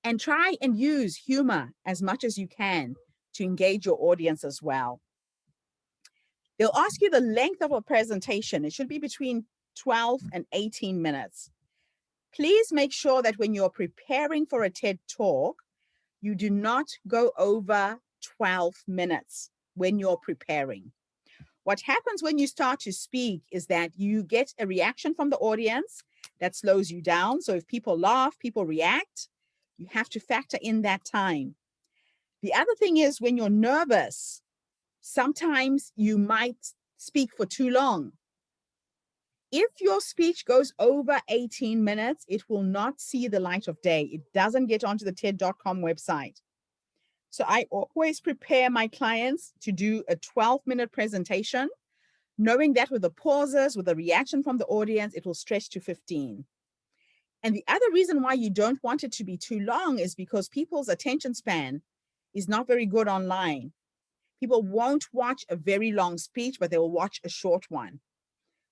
And try and use humor as much as you can to engage your audience as well. They'll ask you the length of a presentation. It should be between 12 and 18 minutes. Please make sure that when you're preparing for a TED Talk, you do not go over 12 minutes when you're preparing. What happens when you start to speak is that you get a reaction from the audience that slows you down. So if people laugh, people react. You have to factor in that time. The other thing is when you're nervous, sometimes you might speak for too long. If your speech goes over 18 minutes, it will not see the light of day. It doesn't get onto the TED.com website. So I always prepare my clients to do a 12-minute presentation, knowing that with the pauses, with the reaction from the audience, it will stretch to 15. And the other reason why you don't want it to be too long is because people's attention span is not very good online. People won't watch a very long speech, but they will watch a short one.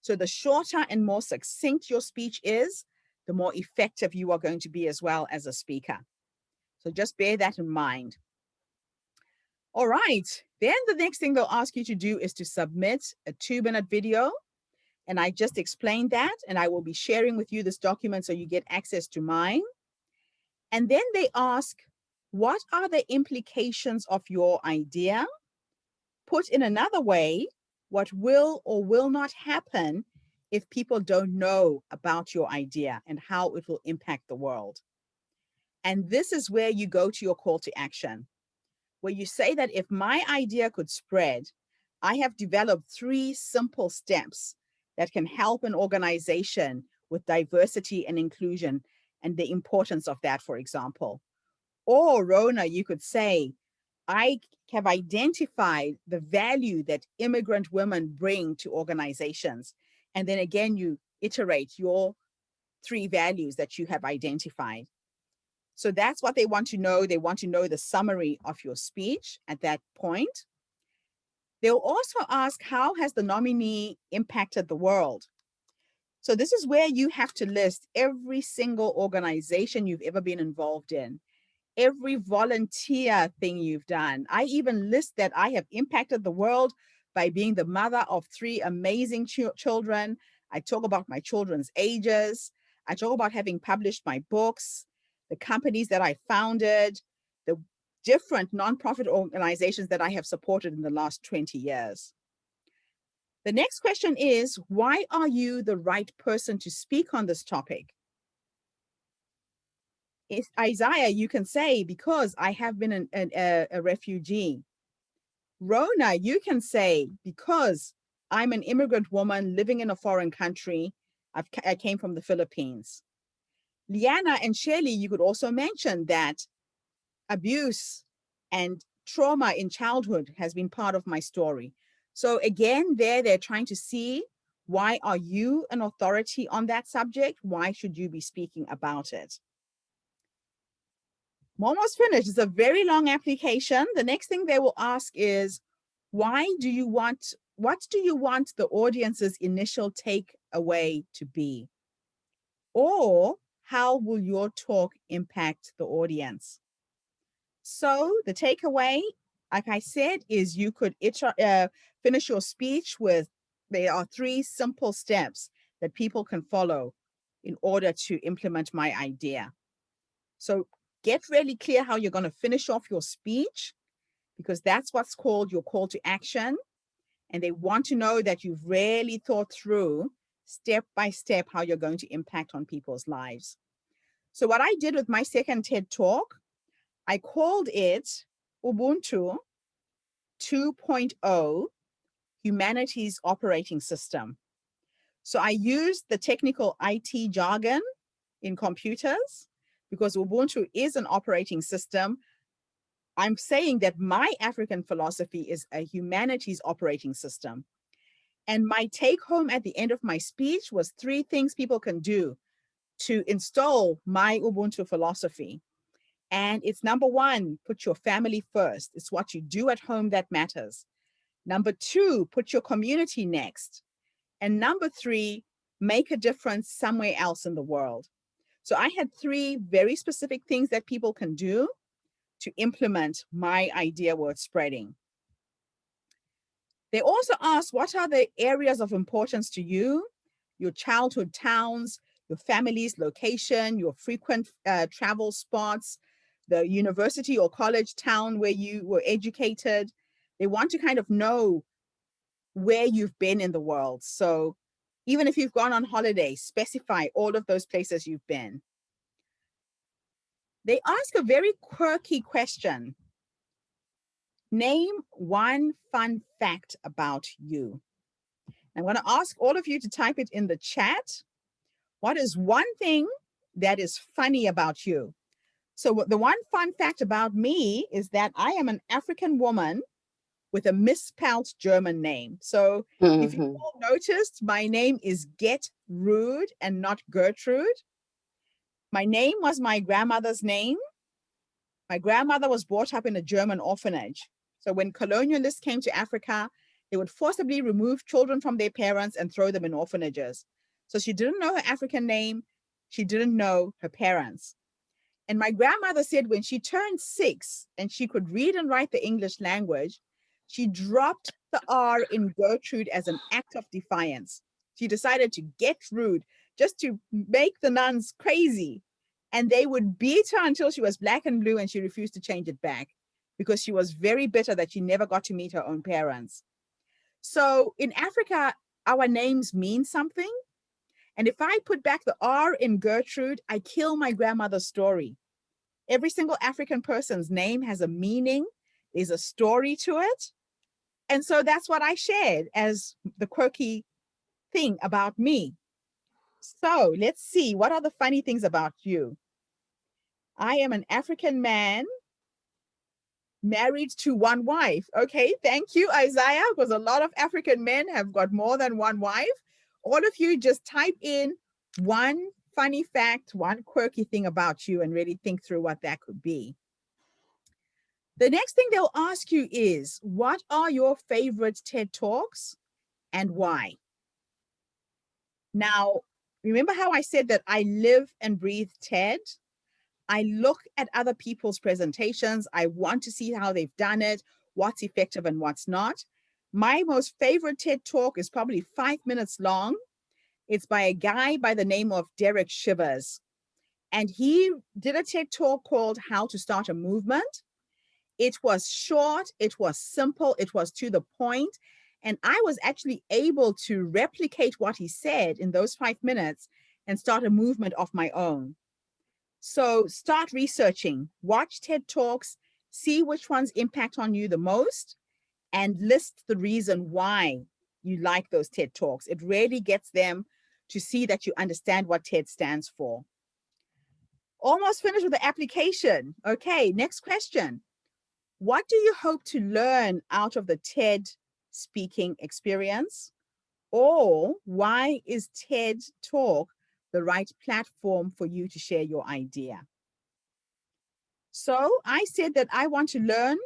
So the shorter and more succinct your speech is, the more effective you are going to be as well as a speaker. So just bear that in mind. All right, then the next thing they'll ask you to do is to submit a 2-minute video. And I just explained that, and I will be sharing with you this document so you get access to mine. And then they ask, what are the implications of your idea? Put in another way, what will or will not happen if people don't know about your idea and how it will impact the world? And this is where you go to your call to action, where you say that if my idea could spread, I have developed 3 simple steps that can help an organization with diversity and inclusion and the importance of that, for example. Or Rona, you could say, I have identified the value that immigrant women bring to organizations. And then again, you iterate your 3 values that you have identified. So that's what they want to know. They want to know the summary of your speech at that point. They'll also ask, how has the nominee impacted the world? So this is where you have to list every single organization you've ever been involved in, every volunteer thing you've done. I even list that I have impacted the world by being the mother of 3 amazing children. I talk about my children's ages. I talk about having published my books, the companies that I founded, the different nonprofit organizations that I have supported in the last 20 years. The next question is, why are you the right person to speak on this topic? Isaiah, you can say, because I have been a refugee. Rona, you can say, because I'm an immigrant woman living in a foreign country. I came from the Philippines. Liana and Shirley, you could also mention that abuse and trauma in childhood has been part of my story. So again, they're trying to see, why are you an authority on that subject? Why should you be speaking about it? I'm almost finished. It's a very long application. The next thing they will ask is, what do you want the audience's initial takeaway to be? Or how will your talk impact the audience? So the takeaway, like I said, is you could finish your speech with, there are 3 simple steps that people can follow in order to implement my idea. So get really clear how you're going to finish off your speech. because that's what's called your call to action. And they want to know that you've really thought through step by step how you're going to impact on people's lives. So what I did with my second TED Talk, I called it Ubuntu 2.0, Humanity's Operating System. So I used the technical IT jargon in computers because Ubuntu is an operating system. I'm saying that my African philosophy is a humanities operating system. And my take home at the end of my speech was 3 things people can do to install my Ubuntu philosophy. And it's number 1, put your family first. It's what you do at home that matters. Number 2, put your community next. And number 3, make a difference somewhere else in the world. So I had 3 very specific things that people can do to implement my idea worth spreading. They also asked, what are the areas of importance to you? Your childhood towns, your family's location, your frequent travel spots, the university or college town where you were educated. They want to kind of know where you've been in the world. So even if you've gone on holiday, specify all of those places you've been. They ask a very quirky question. Name one fun fact about you. I'm going to ask all of you to type it in the chat. What is one thing that is funny about you? So the one fun fact about me is that I am an African woman with a misspelled German name. So if you all noticed, my name is Get Rude and not Gertrude. My name was my grandmother's name. My grandmother was brought up in a German orphanage. So when colonialists came to Africa, they would forcibly remove children from their parents and throw them in orphanages. So she didn't know her African name. She didn't know her parents. And my grandmother said when she turned 6 and she could read and write the English language, she dropped the R in Gertrude as an act of defiance. She decided to get rude just to make the nuns crazy. And they would beat her until she was black and blue, and she refused to change it back because she was very bitter that she never got to meet her own parents. So in Africa, our names mean something. And if I put back the R in Gertrude, I kill my grandmother's story. Every single African person's name has a meaning. There's a story to it. And so that's what I shared as the quirky thing about me. So let's see, what are the funny things about you? I am an African man married to 1 wife. Okay, thank you, Isaiah, because a lot of African men have got more than 1 wife. All of you just type in one funny fact, one quirky thing about you, and really think through what that could be. The next thing they'll ask you is, what are your favorite TED Talks and why? Now, remember how I said that I live and breathe TED? I look at other people's presentations. I want to see how they've done it, what's effective and what's not. My most favorite TED Talk is probably 5 minutes long. It's by a guy by the name of Derek Shivers. And he did a TED Talk called How to Start a Movement. It was short, it was simple, it was to the point. And I was actually able to replicate what he said in those 5 minutes and start a movement of my own. So start researching, watch TED Talks, see which ones impact on you the most, and list the reason why you like those TED Talks. It really gets them to see that you understand what TED stands for. Almost finished with the application. Okay, next question. What do you hope to learn out of the TED speaking experience? Or why is TED Talk the right platform for you to share your idea? So I said that I want to learn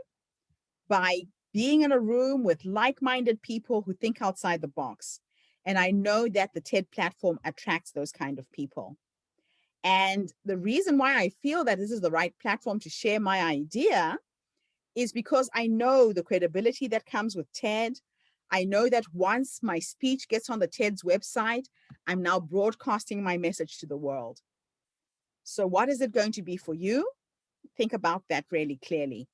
by being in a room with like-minded people who think outside the box. And I know that the TED platform attracts those kind of people. And the reason why I feel that this is the right platform to share my idea is because I know the credibility that comes with TED. I know that once my speech gets on the TED's website, I'm now broadcasting my message to the world. So what is it going to be for you? Think about that really clearly.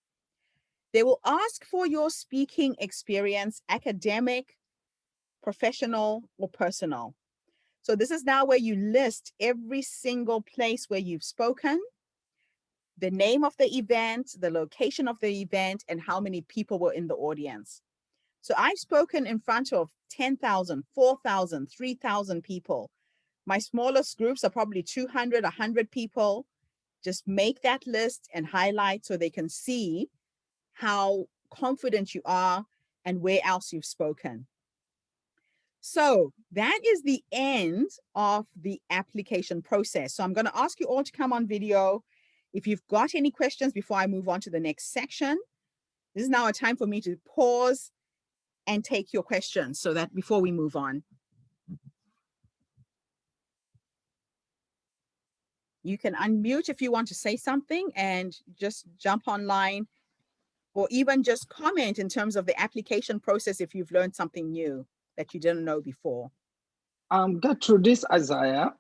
They will ask for your speaking experience, academic, professional, or personal. So this is now where you list every single place where you've spoken, the name of the event, the location of the event, and how many people were in the audience. So I've spoken in front of 10,000, 4,000, 3,000 people. My smallest groups are probably 200, 100 people. Just make that list and highlight so they can see how confident you are and where else you've spoken. So that is the end of the application process. So I'm going to ask you all to come on video. If you've got any questions before I move on to the next section, this is now a time for me to pause and take your questions so that before we move on. You can unmute if you want to say something and just jump online, or even just comment in terms of the application process if you've learned something new that you didn't know before. Get through this, Isaiah.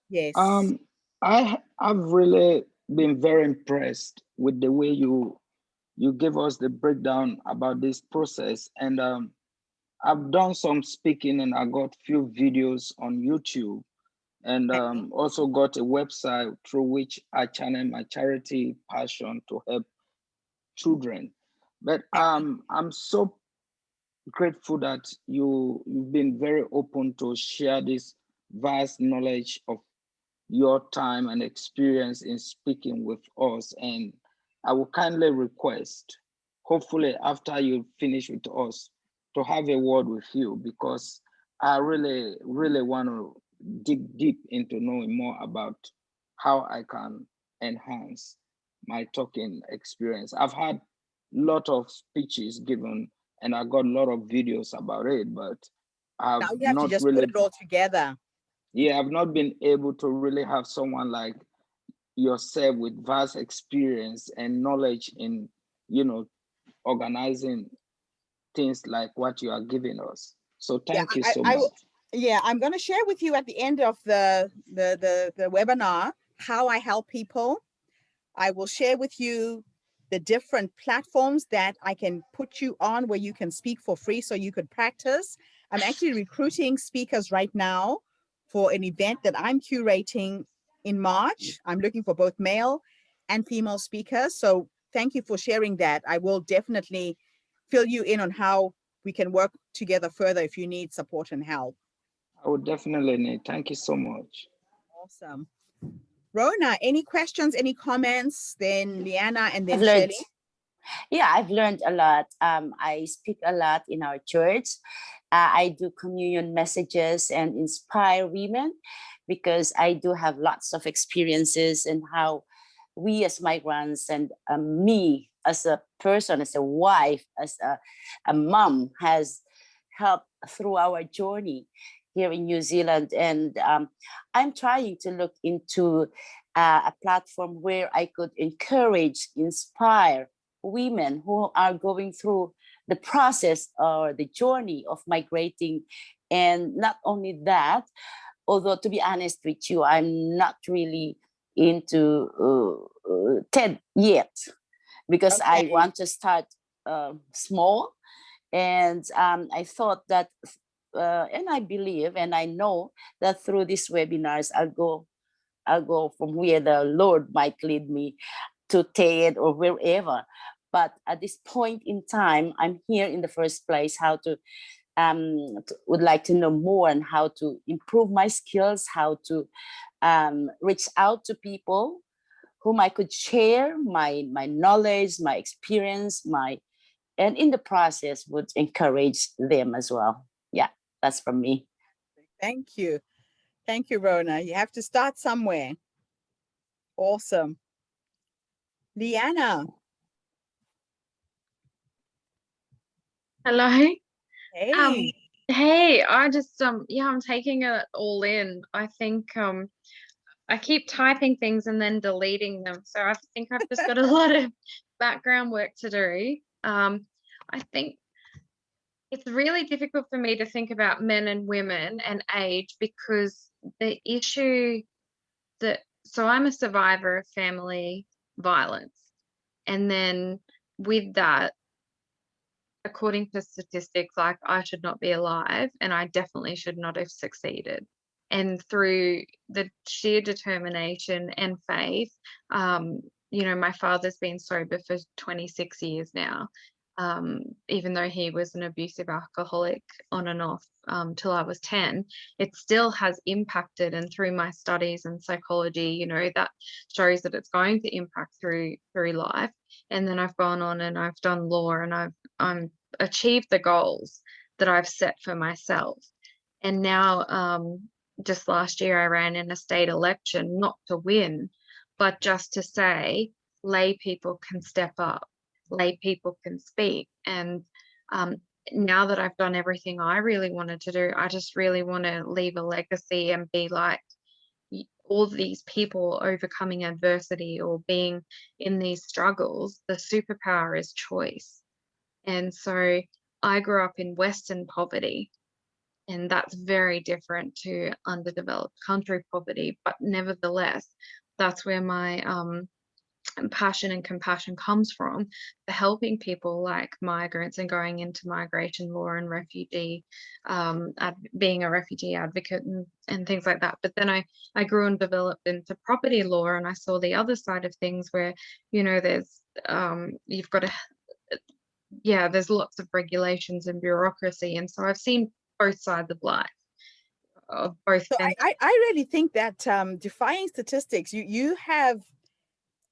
Yes. I've really been very impressed with the way you give us the breakdown about this process. And I've done some speaking and I got few videos on YouTube, and also got a website through which I channel my charity passion to help children. But I'm so grateful that you've been very open to share this vast knowledge of your time and experience in speaking with us. And I will kindly request, hopefully after you finish with us, to have a word with you, because I really, really want to dig deep into knowing more about how I can enhance my talking experience. I've had a lot of speeches given and I got a lot of videos about it, but I've Now you have to not just really put it all together. yeah, I've not been able to really have someone like yourself with vast experience and knowledge in, organizing things like what you are giving us. So thank you so much. Yeah, I'm going to share with you at the end of the webinar how I help people. I will share with you the different platforms that I can put you on where you can speak for free so you could practice. I'm actually recruiting speakers right now for an event that I'm curating in March. I'm looking for both male and female speakers. So thank you for sharing that. I will definitely fill you in on how we can work together further if you need support and help. I would definitely need. Thank you so much. Awesome. Rona, any questions, any comments? Then Liana and then I've learned, Shelley. yeah, I've learned a lot. I speak a lot in our church. I do communion messages and inspire women because I do have lots of experiences in how we as migrants and me as a person, as a wife, as a mom has helped through our journey here in New Zealand. And I'm trying to look into a platform where I could encourage, inspire women who are going through the process or the journey of migrating. And not only that, although to be honest with you, I'm not really into TED yet, because I want to start small. And I thought that, and I believe and I know that through these webinars, I'll go from where the Lord might lead me to TED or wherever. But at this point in time, I'm here in the first place, would like to know more on how to improve my skills, how to reach out to people whom I could share my knowledge, my experience, and in the process would encourage them as well. Yeah, that's from me. Thank you. Thank you, Rona. You have to start somewhere. Awesome. Liana. Hello. Hey. Hey, I just yeah, I'm taking it all in. I think I keep typing things and then deleting them. So I think I've just got a lot of background work to do. I think it's really difficult for me to think about men and women and age, because the issue so I'm a survivor of family violence. And then with that, according to statistics, like I should not be alive and I definitely should not have succeeded. And through the sheer determination and faith, my father's been sober for 26 years now, even though he was an abusive alcoholic on and off till I was 10, it still has impacted. And through my studies and psychology, that shows that it's going to impact through life. And then I've gone on and I've done law and I've achieved the goals that I've set for myself. And now, just last year, I ran in a state election, not to win, but just to say lay people can step up, lay people can speak. And now that I've done everything I really wanted to do, I just really want to leave a legacy and be like all these people overcoming adversity or being in these struggles. The superpower is choice. And so I grew up in Western poverty, and that's very different to underdeveloped country poverty. But nevertheless, that's where my passion and compassion comes from, for helping people like migrants and going into migration law and refugee, being a refugee advocate and things like that. But then I grew and developed into property law, and I saw the other side of things where, there's you've got to, there's lots of regulations and bureaucracy. And so I've seen both sides of life, of both. So I really think that defying statistics, you have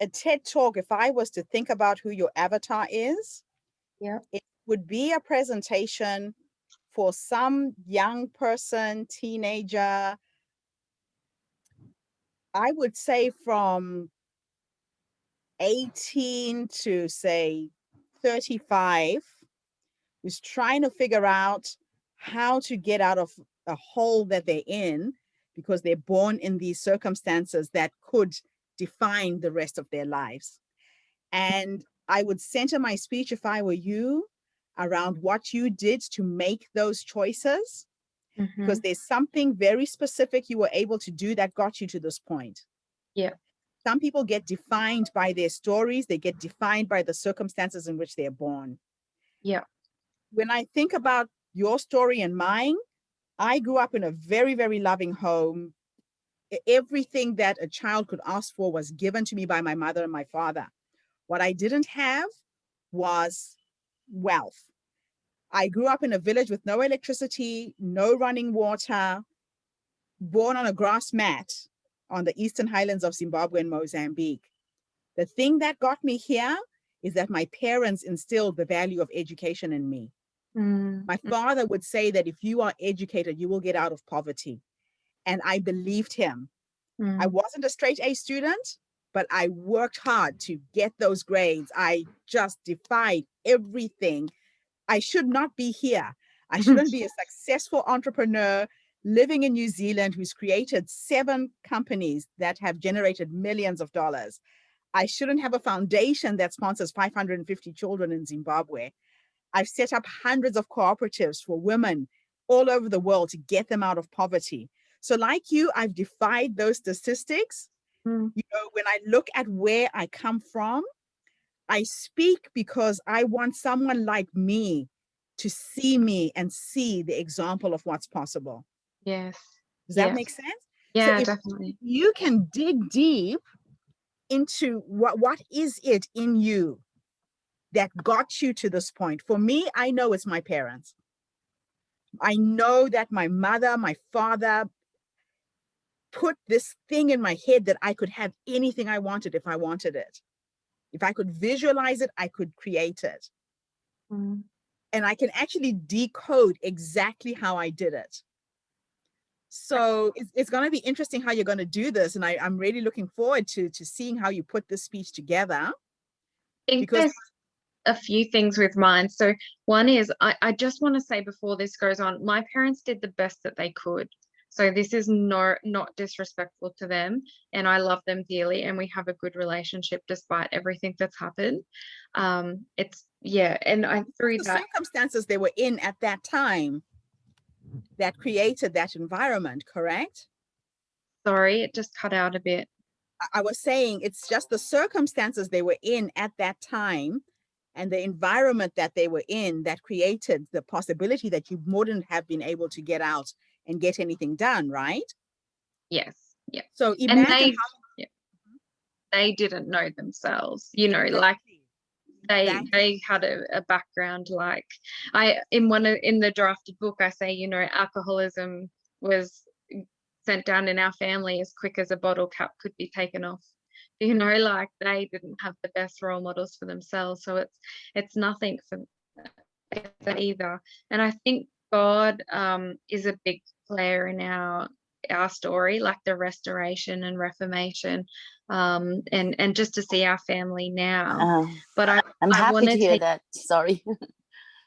a TED talk. If I was to think about who your avatar is, it would be a presentation for some young person, teenager, I would say from 18 to say 35, who's trying to figure out how to get out of a hole that they're in because they're born in these circumstances that could define the rest of their lives. And I would center my speech, if I were you, around what you did to make those choices, because there's something very specific you were able to do that got you to this point. Yeah. Some people get defined by their stories. They get defined by the circumstances in which they're born. Yeah. When I think about your story and mine, I grew up in a very, very loving home. Everything that a child could ask for was given to me by my mother and my father. What I didn't have was wealth. I grew up in a village with no electricity, no running water, born on a grass mat on the eastern highlands of Zimbabwe and Mozambique. The thing that got me here is that my parents instilled the value of education in me. My father would say that if you are educated, you will get out of poverty. And I believed him. I wasn't a straight A student, but I worked hard to get those grades. I just defied everything. I should not be here. I shouldn't be a successful entrepreneur living in New Zealand who's created 7 companies that have generated millions of dollars. I shouldn't have a foundation that sponsors 550 children in Zimbabwe. I've set up hundreds of cooperatives for women all over the world to get them out of poverty. So like you, I've defied those statistics. When I look at where I come from, I speak because I want someone like me to see me and see the example of what's possible. Yes. Does that make sense? Yeah, so definitely. You can dig deep into what is it in you that got you to this point. For me, I know it's my parents. I know that my mother, my father put this thing in my head that I could have anything I wanted if I wanted it. If I could visualize it, I could create it. And I can actually decode exactly how I did it. So it's going to be interesting how you're going to do this. And I'm really looking forward to seeing how you put this speech together. I think there's a few things with mine. So one is, I just want to say before this goes on, my parents did the best that they could. So this is not disrespectful to them, and I love them dearly, and we have a good relationship despite everything that's happened. And through the that circumstances they were in at that time that created that environment, correct? Sorry, it just cut out a bit. I was saying it's just the circumstances they were in at that time and the environment that they were in that created the possibility that you wouldn't have been able to get out and get anything done, right? Yes. Yeah. So And imagine they didn't know themselves, you know, like they had a background, like in the drafted book I say, you know, alcoholism was sent down in our family as quick as a bottle cap could be taken off, you know, like they didn't have the best role models for themselves. So it's nothing for that either. And I think God is a big player in our story, like the restoration and reformation, and just to see our family now. But I'm happy to hear that. Sorry.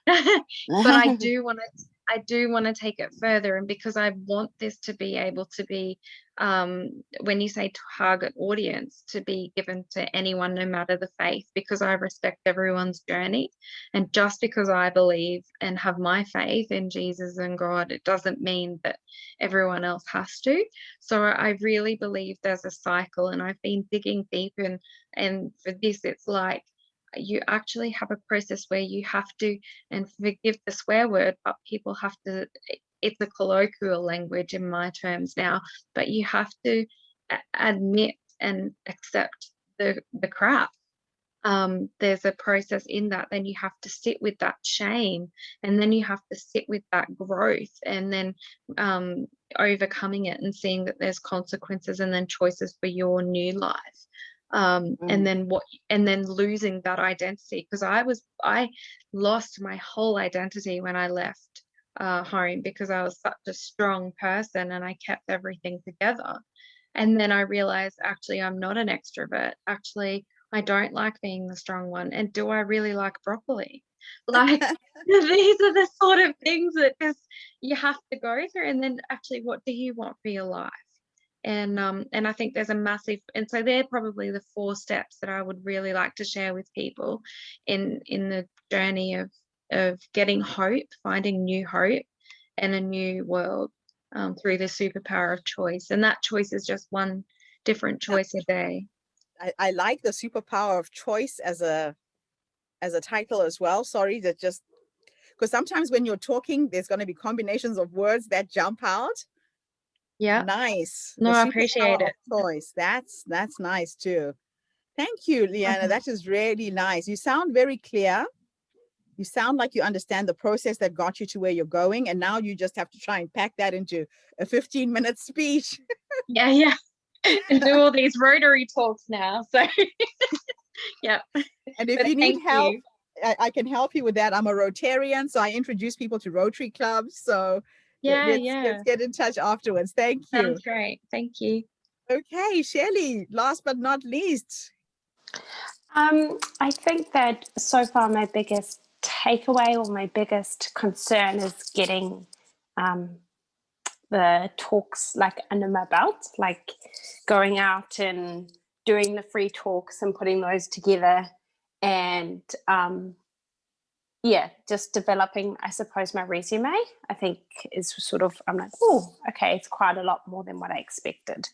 but I do want to take it further, and because I want this to be able to be, when you say target audience, to be given to anyone, no matter the faith, because I respect everyone's journey. And just because I believe and have my faith in Jesus and God, it doesn't mean that everyone else has to. So I really believe there's a cycle, and I've been digging deep, and for this, it's like you actually have a process where you have to, and forgive the swear word, but people have to, it's a colloquial language in my terms now, but you have to admit and accept the crap. There's a process in that. Then you have to sit with that shame, and then you have to sit with that growth, and then overcoming it and seeing that there's consequences and then choices for your new life. And then losing that identity, because I lost my whole identity when I left home, because I was such a strong person and I kept everything together. And then I realized, actually, I'm not an extrovert. Actually, I don't like being the strong one. And do I really like broccoli? Like, these are the sort of things that just you have to go through. And then actually, what do you want for your life? And I think there's a massive, and so they're probably the 4 steps that I would really like to share with people in the journey of getting hope, finding new hope and a new world through the superpower of choice. And that choice is just one different choice a day. I like the superpower of choice as a title as well. Sorry, that just because sometimes when you're talking, there's going to be combinations of words that jump out. Yeah. Nice. No, I appreciate it. Choice. That's nice too. Thank you, Leanna. That is really nice. You sound very clear. You sound like you understand the process that got you to where you're going. And now you just have to try and pack that into a 15-minute speech. Yeah. And do all these Rotary talks now. So, yeah. And if you need help, I can help you with that. I'm a Rotarian, so I introduce people to Rotary clubs. So let's get in touch afterwards. Thank you. Sounds great. Thank you. Okay, Shelley, last but not least. I think that so far my biggest takeaway or my biggest concern is getting the talks like under my belt, like going out and doing the free talks and putting those together, and just developing, I suppose, my resume. I think is sort of, I'm like, oh, okay, it's quite a lot more than what I expected.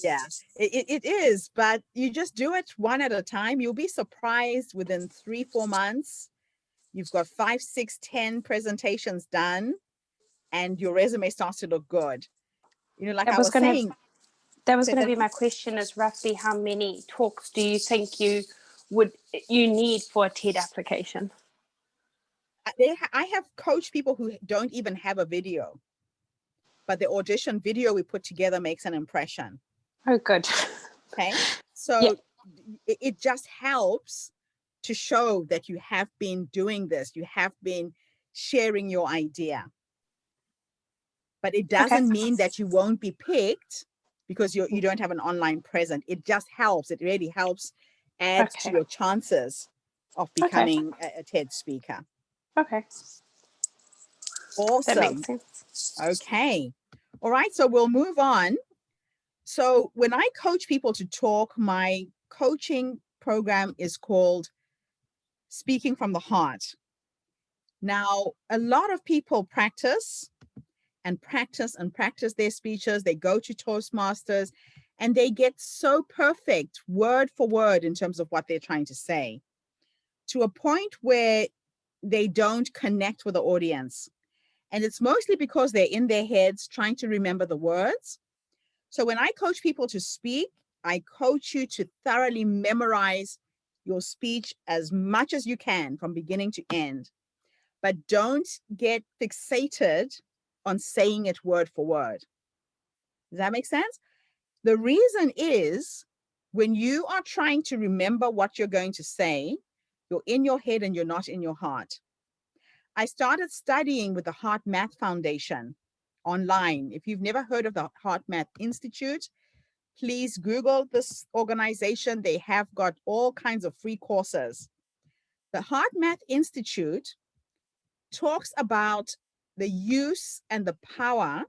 Yeah, it is, but you just do it one at a time. You'll be surprised within 3-4 months. You've got 5, 6, 10 presentations done, and your resume starts to look good. You know, like I was saying. That was going to be my question, is roughly how many talks do you think you need for a TED application? I have coached people who don't even have a video, but the audition video we put together makes an impression. Oh, good. Okay. So it just helps to show that you have been doing this. You have been sharing your idea. But it doesn't mean that you won't be picked because you don't have an online presence. It just helps. It really helps add to your chances of becoming a TED speaker. Okay. Awesome. That makes sense. Okay. All right. So we'll move on. So when I coach people to talk, my coaching program is called Speaking from the Heart. Now, a lot of people practice their speeches. They go to Toastmasters and they get so perfect word for word in terms of what they're trying to say. to a point where they don't connect with the audience. And it's mostly because they're in their heads trying to remember the words. So when I coach people to speak, I coach you to thoroughly memorize your speech as much as you can from beginning to end. But don't get fixated on saying it word for word. Does that make sense? The reason is when you are trying to remember what you're going to say, you're in your head and you're not in your heart. I started studying with the Heart Math Foundation online. If you've never heard of the Heart Math Institute, please Google this organization. They have got all kinds of free courses. The Heart Math Institute talks about the use and the power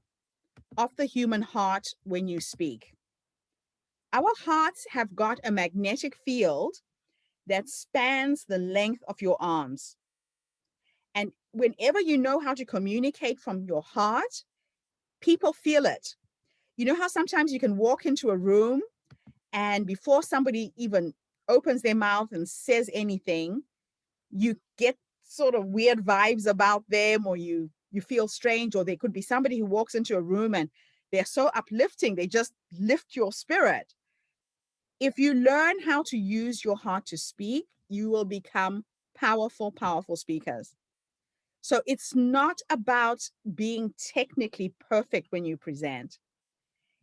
of the human heart when you speak. Our hearts have got a magnetic field that spans the length of your arms. And whenever you know how to communicate from your heart, people feel it. You know how sometimes you can walk into a room and before somebody even opens their mouth and says anything, you get sort of weird vibes about them, or you feel strange, or there could be somebody who walks into a room and they're so uplifting, they just lift your spirit. If you learn how to use your heart to speak, you will become powerful, powerful speakers. So it's not about being technically perfect when you present.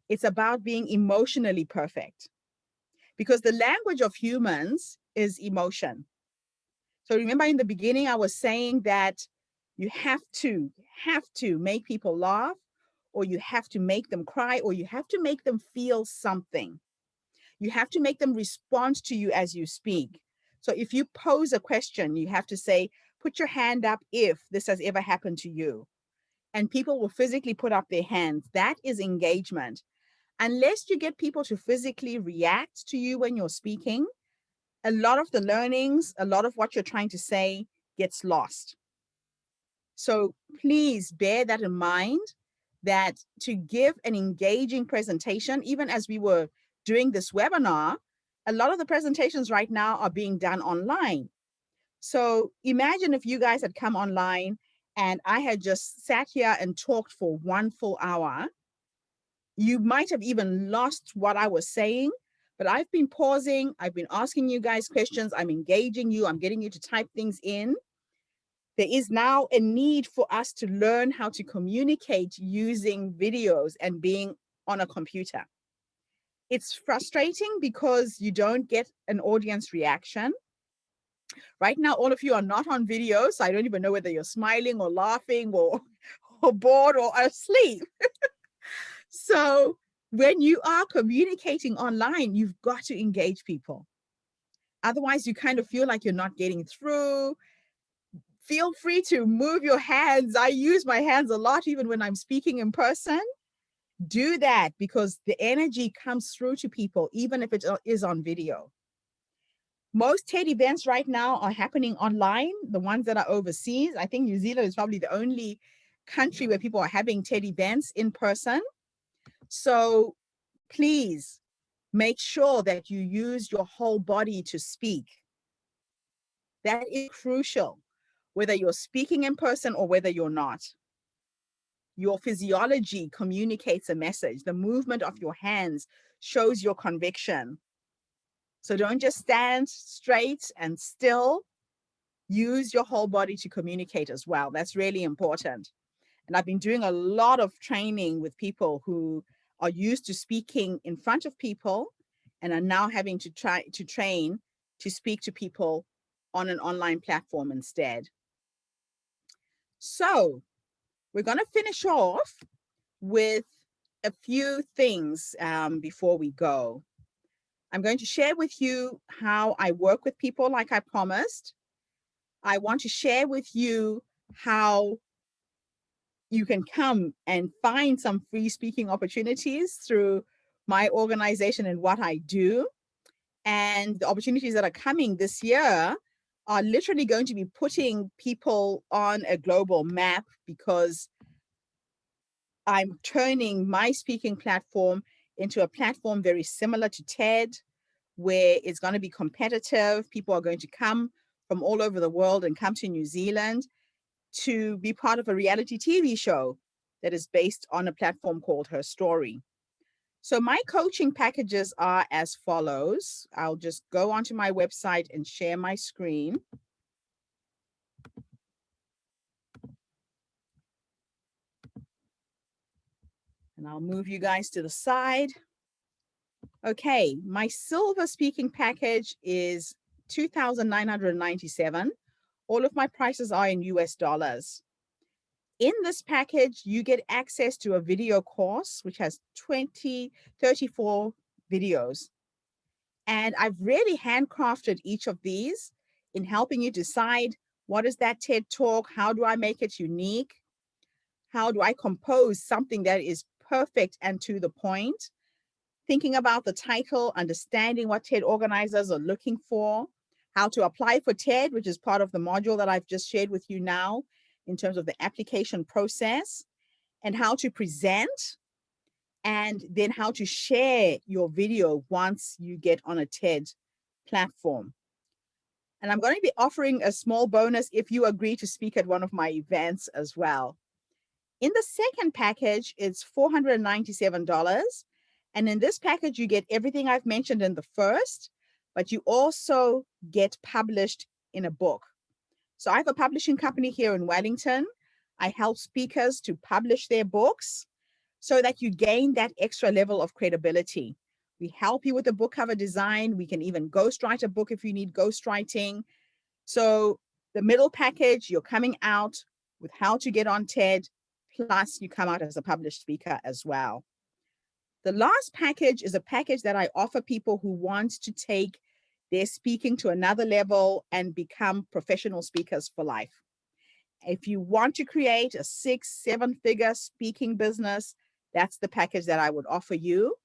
It's about being emotionally perfect, because the language of humans is emotion. So remember in the beginning, I was saying that you have to make people laugh, or you have to make them cry, or you have to make them feel something. You have to make them respond to you as you speak. So if you pose a question, you have to say, put your hand up if this has ever happened to you. And people will physically put up their hands. That is engagement. Unless you get people to physically react to you when you're speaking, a lot of the learnings, a lot of what you're trying to say gets lost. So please bear that in mind, that to give an engaging presentation, even as we were doing this webinar, a lot of the presentations right now are being done online. So imagine if you guys had come online and I had just sat here and talked for 1 full hour. You might have even lost what I was saying, but I've been pausing. I've been asking you guys questions. I'm engaging you. I'm getting you to type things in. There is now a need for us to learn how to communicate using videos and being on a computer. It's frustrating because you don't get an audience reaction. Right now, all of you are not on video, so I don't even know whether you're smiling or laughing or bored or asleep. So when you are communicating online, you've got to engage people. Otherwise, you kind of feel like you're not getting through. Feel free to move your hands. I use my hands a lot, even when I'm speaking in person. Do that because the energy comes through to people, even if it is on video. Most TED events right now are happening online, the ones that are overseas. I think New Zealand is probably the only country where people are having TED events in person. So please make sure that you use your whole body to speak. That is crucial, whether you're speaking in person or whether you're not. Your physiology communicates a message. The movement of your hands shows your conviction. So don't just stand straight and still. Use your whole body to communicate as well. That's really important. And I've been doing a lot of training with people who are used to speaking in front of people and are now having to train to speak to people on an online platform instead. So we're going to finish off with a few things before we go. I'm going to share with you how I work with people like I promised. I want to share with you how you can come and find some free speaking opportunities through my organization and what I do. And the opportunities that are coming this year are literally going to be putting people on a global map, because I'm turning my speaking platform into a platform very similar to TED, where it's going to be competitive. People are going to come from all over the world and come to New Zealand to be part of a reality TV show that is based on a platform called Her Story. So my coaching packages are as follows. I'll just go onto my website and share my screen. And I'll move you guys to the side. Okay, my silver speaking package is $2,997. All of my prices are in US dollars. In this package, you get access to a video course, which has 34 videos. And I've really handcrafted each of these in helping you decide what is that TED Talk? How do I make it unique? How do I compose something that is perfect and to the point? Thinking about the title, understanding what TED organizers are looking for, how to apply for TED, which is part of the module that I've just shared with you now in terms of the application process, and how to present, and then how to share your video once you get on a TED platform. And I'm going to be offering a small bonus if you agree to speak at one of my events as well. In the second package, it's $497. And in this package, you get everything I've mentioned in the first, but you also get published in a book. So I have a publishing company here in Wellington. I help speakers to publish their books so that you gain that extra level of credibility. We help you with the book cover design. We can even ghostwrite a book if you need ghostwriting. So the middle package, you're coming out with how to get on TED, plus you come out as a published speaker as well. The last package is a package that I offer people who want to take their speaking to another level and become professional speakers for life. If you want to create a 6-7 figure speaking business, that's the package that I would offer you.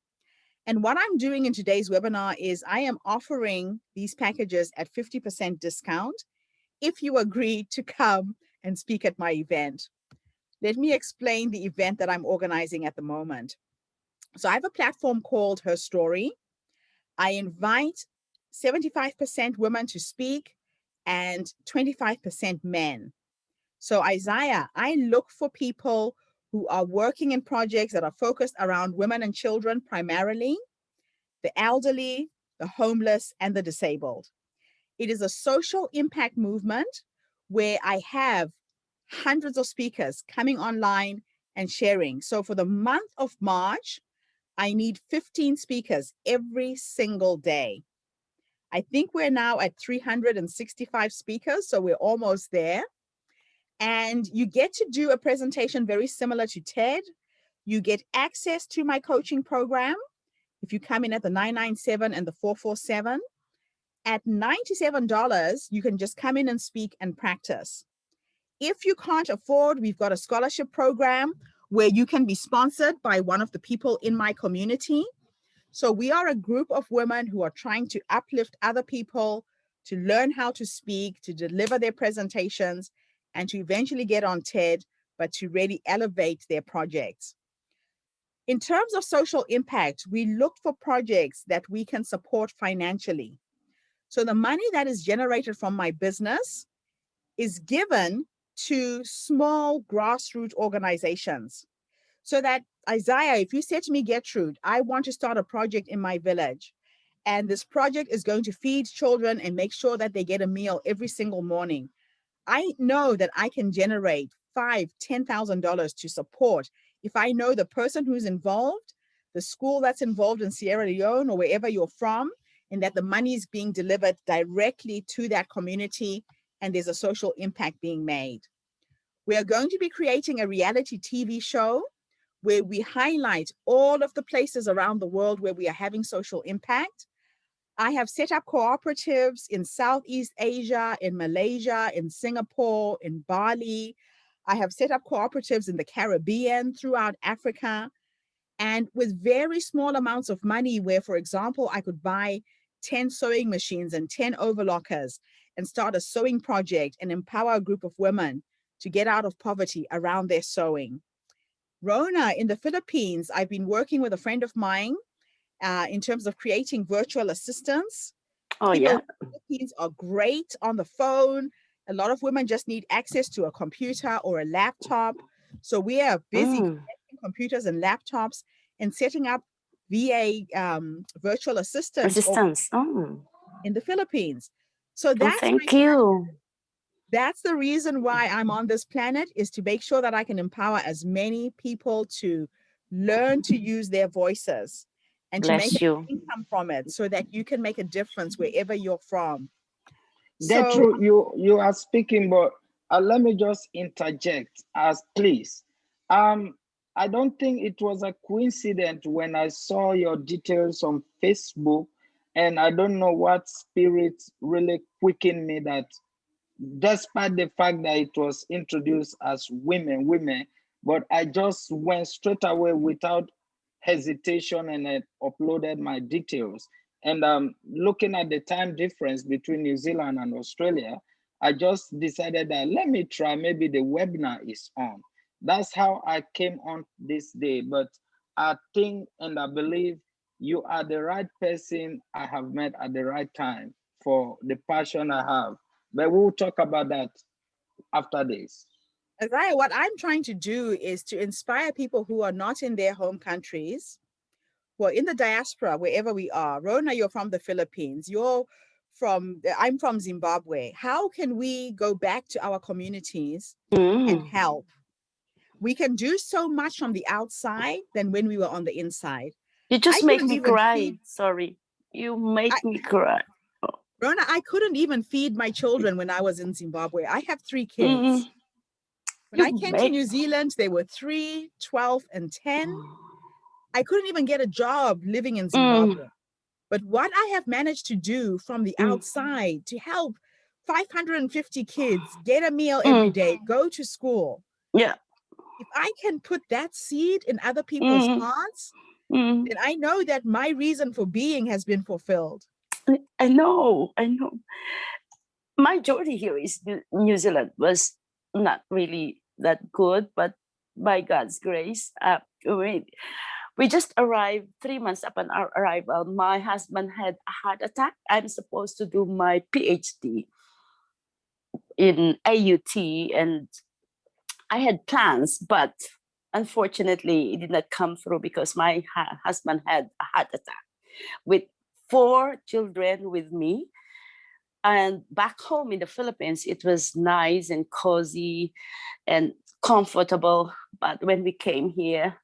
And what I'm doing in today's webinar is I am offering these packages at 50% discount if you agree to come and speak at my event. Let me explain the event that I'm organizing at the moment. So I have a platform called Her Story. I invite 75% women to speak and 25% men. So Isaiah, I look for people who are working in projects that are focused around women and children primarily, the elderly, the homeless, and the disabled. It is a social impact movement where I have hundreds of speakers coming online and sharing. So for the month of March, I need 15 speakers every single day. I think we're now at 365 speakers, so we're almost there. And you get to do a presentation very similar to TED. You get access to my coaching program. If you come in at the 997 and the 447, at $97, you can just come in and speak and practice. If you can't afford, we've got a scholarship program where you can be sponsored by one of the people in my community. So we are a group of women who are trying to uplift other people, to learn how to speak, to deliver their presentations, and to eventually get on TED, but to really elevate their projects. In terms of social impact, we look for projects that we can support financially. So the money that is generated from my business is given to small grassroots organizations. So that, Isaiah, if you said to me, Gertrude, I want to start a project in my village, and this project is going to feed children and make sure that they get a meal every single morning, I know that I can generate $5,000, $10,000 to support if I know the person who's involved, the school that's involved in Sierra Leone or wherever you're from, and that the money is being delivered directly to that community and there's a social impact being made. We are going to be creating a reality TV show where we highlight all of the places around the world where we are having social impact. I have set up cooperatives in Southeast Asia, in Malaysia, in Singapore, in Bali. I have set up cooperatives in the Caribbean, throughout Africa, and with very small amounts of money where, for example, I could buy 10 sewing machines and 10 overlockers and start a sewing project and empower a group of women to get out of poverty around their sewing. Rona, in the Philippines, I've been working with a friend of mine in terms of creating virtual assistants Oh, People yeah. in the Philippines are great on the phone. A lot of women just need access to a computer or a laptop. So we are busy connecting computers and laptops and setting up VA virtual assistants Resistance. in the Philippines. So Oh, that's thank you. that's the reason why I'm on this planet, is to make sure that I can empower as many people to learn to use their voices and to make Bless an you. income from it, so that you can make a difference wherever you're from. That's So true. You are speaking, but let me just interject, as please. I don't think it was a coincidence when I saw your details on Facebook, and I don't know what spirit really quickened me that, despite the fact that it was introduced as women, but I just went straight away without hesitation and I uploaded my details. And looking at the time difference between New Zealand and Australia, I just decided that let me try, maybe the webinar is on. That's how I came on this day. But I think and I believe you are the right person I have met at the right time for the passion I have. But we'll talk about that after this. Azariah, what I'm trying to do is to inspire people who are not in their home countries, who are in the diaspora, wherever we are. Rona, you're from the Philippines. I'm from Zimbabwe. How can we go back to our communities and help? We can do so much from the outside than when we were on the inside. You just I make couldn't me even cry. feed- Sorry. You make me cry. Rona, I couldn't even feed my children when I was in Zimbabwe. I have 3 kids. Mm, When you I came to make New Zealand, they were 3, 12, and 10. I couldn't even get a job living in Zimbabwe. But what I have managed to do from the outside to help 550 kids get a meal every day, go to school. Yeah. If I can put that seed in other people's hearts, then I know that my reason for being has been fulfilled. I know. My journey here is New Zealand was not really that good, but by God's grace, we just arrived 3 months upon our arrival. My husband had a heart attack. I'm supposed to do my PhD in AUT, and I had plans, but unfortunately, it did not come through because my husband had a heart attack with 4 children with me. And back home in the Philippines, it was nice and cozy and comfortable. But when we came here,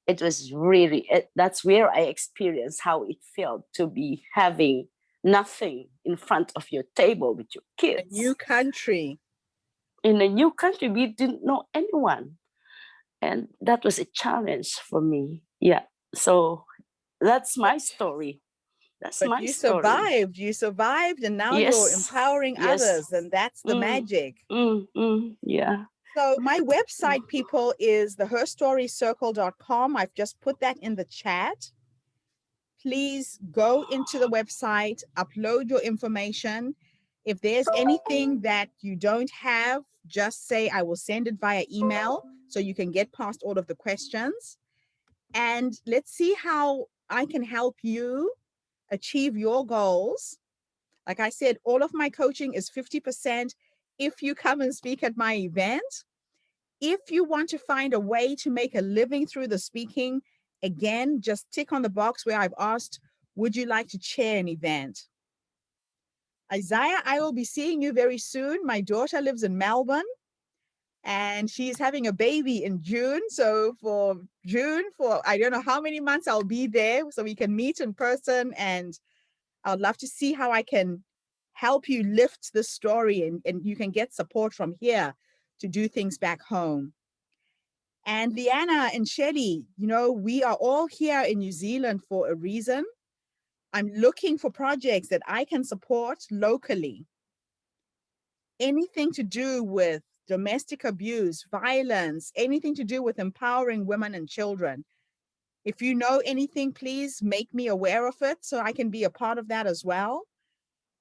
it was really, that's where I experienced how it felt to be having nothing in front of your table with your kids. A new country. In a new country, we didn't know anyone. And that was a challenge for me. Yeah. So that's my story. That's But my you story. survived, and now you're Yes. empowering others, and that's the magic. Yeah. So my website, people, is theherstorycircle.com. I've just put that in the chat. Please go into the website, upload your information. If there's anything that you don't have, just say, I will send it via email so you can get past all of the questions. And let's see how I can help you achieve your goals. Like I said, all of my coaching is 50% if you come and speak at my event. If you want to find a way to make a living through the speaking, again, just tick on the box where I've asked, would you like to chair an event? Isaiah, I will be seeing you very soon. My daughter lives in Melbourne and she's having a baby in June. So for June, for I don't know how many months I'll be there so we can meet in person, and I'd love to see how I can help you lift the story, and you can get support from here to do things back home. And Leanna and Shelly, we are all here in New Zealand for a reason. I'm looking for projects that I can support locally. Anything to do with domestic abuse, violence, anything to do with empowering women and children. If you know anything, please make me aware of it so I can be a part of that as well.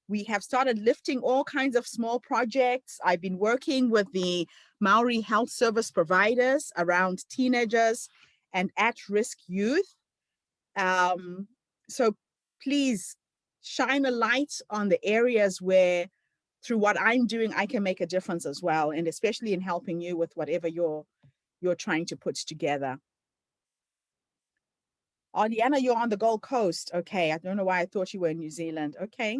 We have started lifting all kinds of small projects. I've been working with the Maori health service providers around teenagers and at-risk youth. So please shine a light on the areas where through what I'm doing, I can make a difference as well. And especially in helping you with whatever you're trying to put together. Oh, Deanna, you're on the Gold Coast. Okay. I don't know why I thought you were in New Zealand. Okay.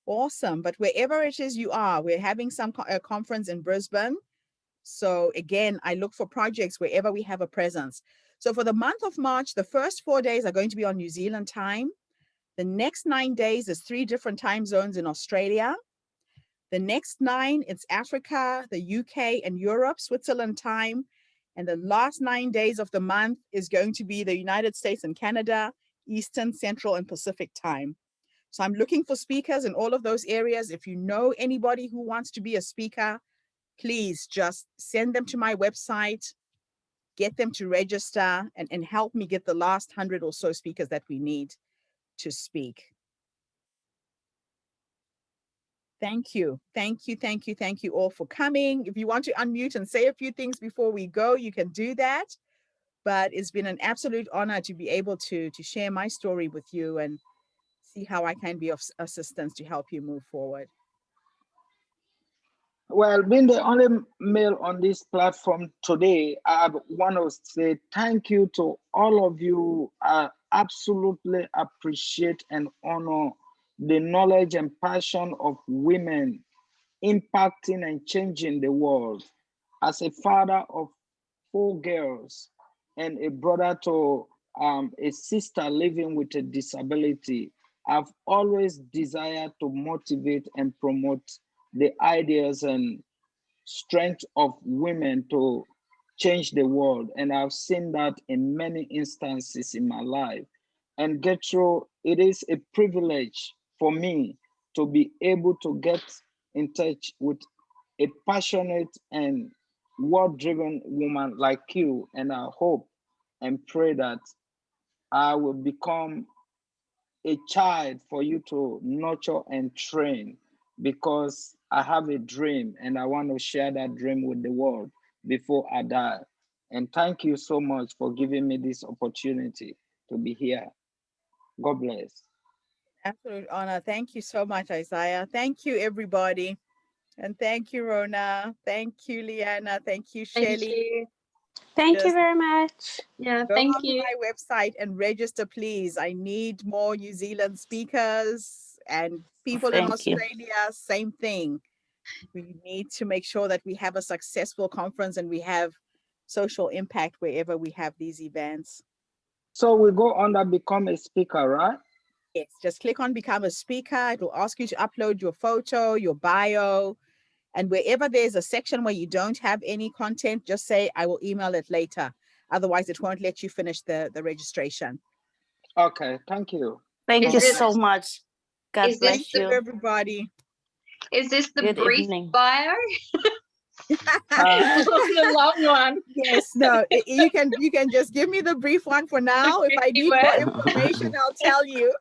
Awesome. But wherever it is you are, we're having a conference in Brisbane. So again, I look for projects wherever we have a presence. So for the month of March, the first 4 days are going to be on New Zealand time. The next 9 days is 3 different time zones in Australia. The next 9, it's Africa, the UK, and Europe, Switzerland time. And the last 9 days of the month is going to be the United States and Canada, Eastern, Central, and Pacific time. So I'm looking for speakers in all of those areas. If you know anybody who wants to be a speaker, please just send them to my website, get them to register, and help me get the last 100 or so speakers that we need to speak. Thank you. Thank you. Thank you. Thank you all for coming. If you want to unmute and say a few things before we go, you can do that. But it's been an absolute honor to be able to share my story with you and see how I can be of assistance to help you move forward. Well, being the only male on this platform today, I want to say thank you to all of you. I absolutely appreciate and honor the knowledge and passion of women impacting and changing the world. As a father of 4 girls and a brother to a sister living with a disability, I've always desired to motivate and promote the ideas and strength of women to change the world. And I've seen that in many instances in my life. And Gertrude, it is a privilege for me to be able to get in touch with a passionate and word-driven woman like you. And I hope and pray that I will become a child for you to nurture and train, because I have a dream and I want to share that dream with the world before I die. And thank you so much for giving me this opportunity to be here. God bless. Absolute honor. Thank you so much, Isaiah. Thank you, everybody. And thank you, Rona. Thank you, Liana. Thank you, Thank Shelly. you. Thank you Just very much. Yeah, go thank on you. my website and register, please. I need more New Zealand speakers and people in Thank you. Australia, same thing. We need to make sure that we have a successful conference and we have social impact wherever we have these events. So we go under become a speaker, right? Yes, just click on become a speaker. It will ask you to upload your photo, your bio, and wherever there's a section where you don't have any content, just say, I will email it later. Otherwise, it won't let you finish the registration. Okay, thank you. Thank Is you this- so much. God is this bless Thank you, you. everybody. Is this the Good brief evening. bio? Uh, The long one. Yes, no, you can just give me the brief one for now. If I need more information, I'll tell you.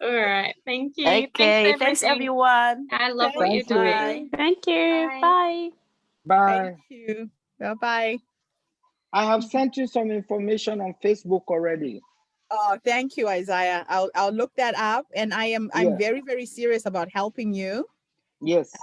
All right. Thank you. Okay, thanks everything. everyone. I love what you're Thank you. doing. Thank you. Bye. Bye. Bye. Thank you. Bye-bye. I have sent you some information on Facebook already. Oh, thank you, Isaiah. I'll look that up, and I'm Yeah. very, very serious about helping you. Yes.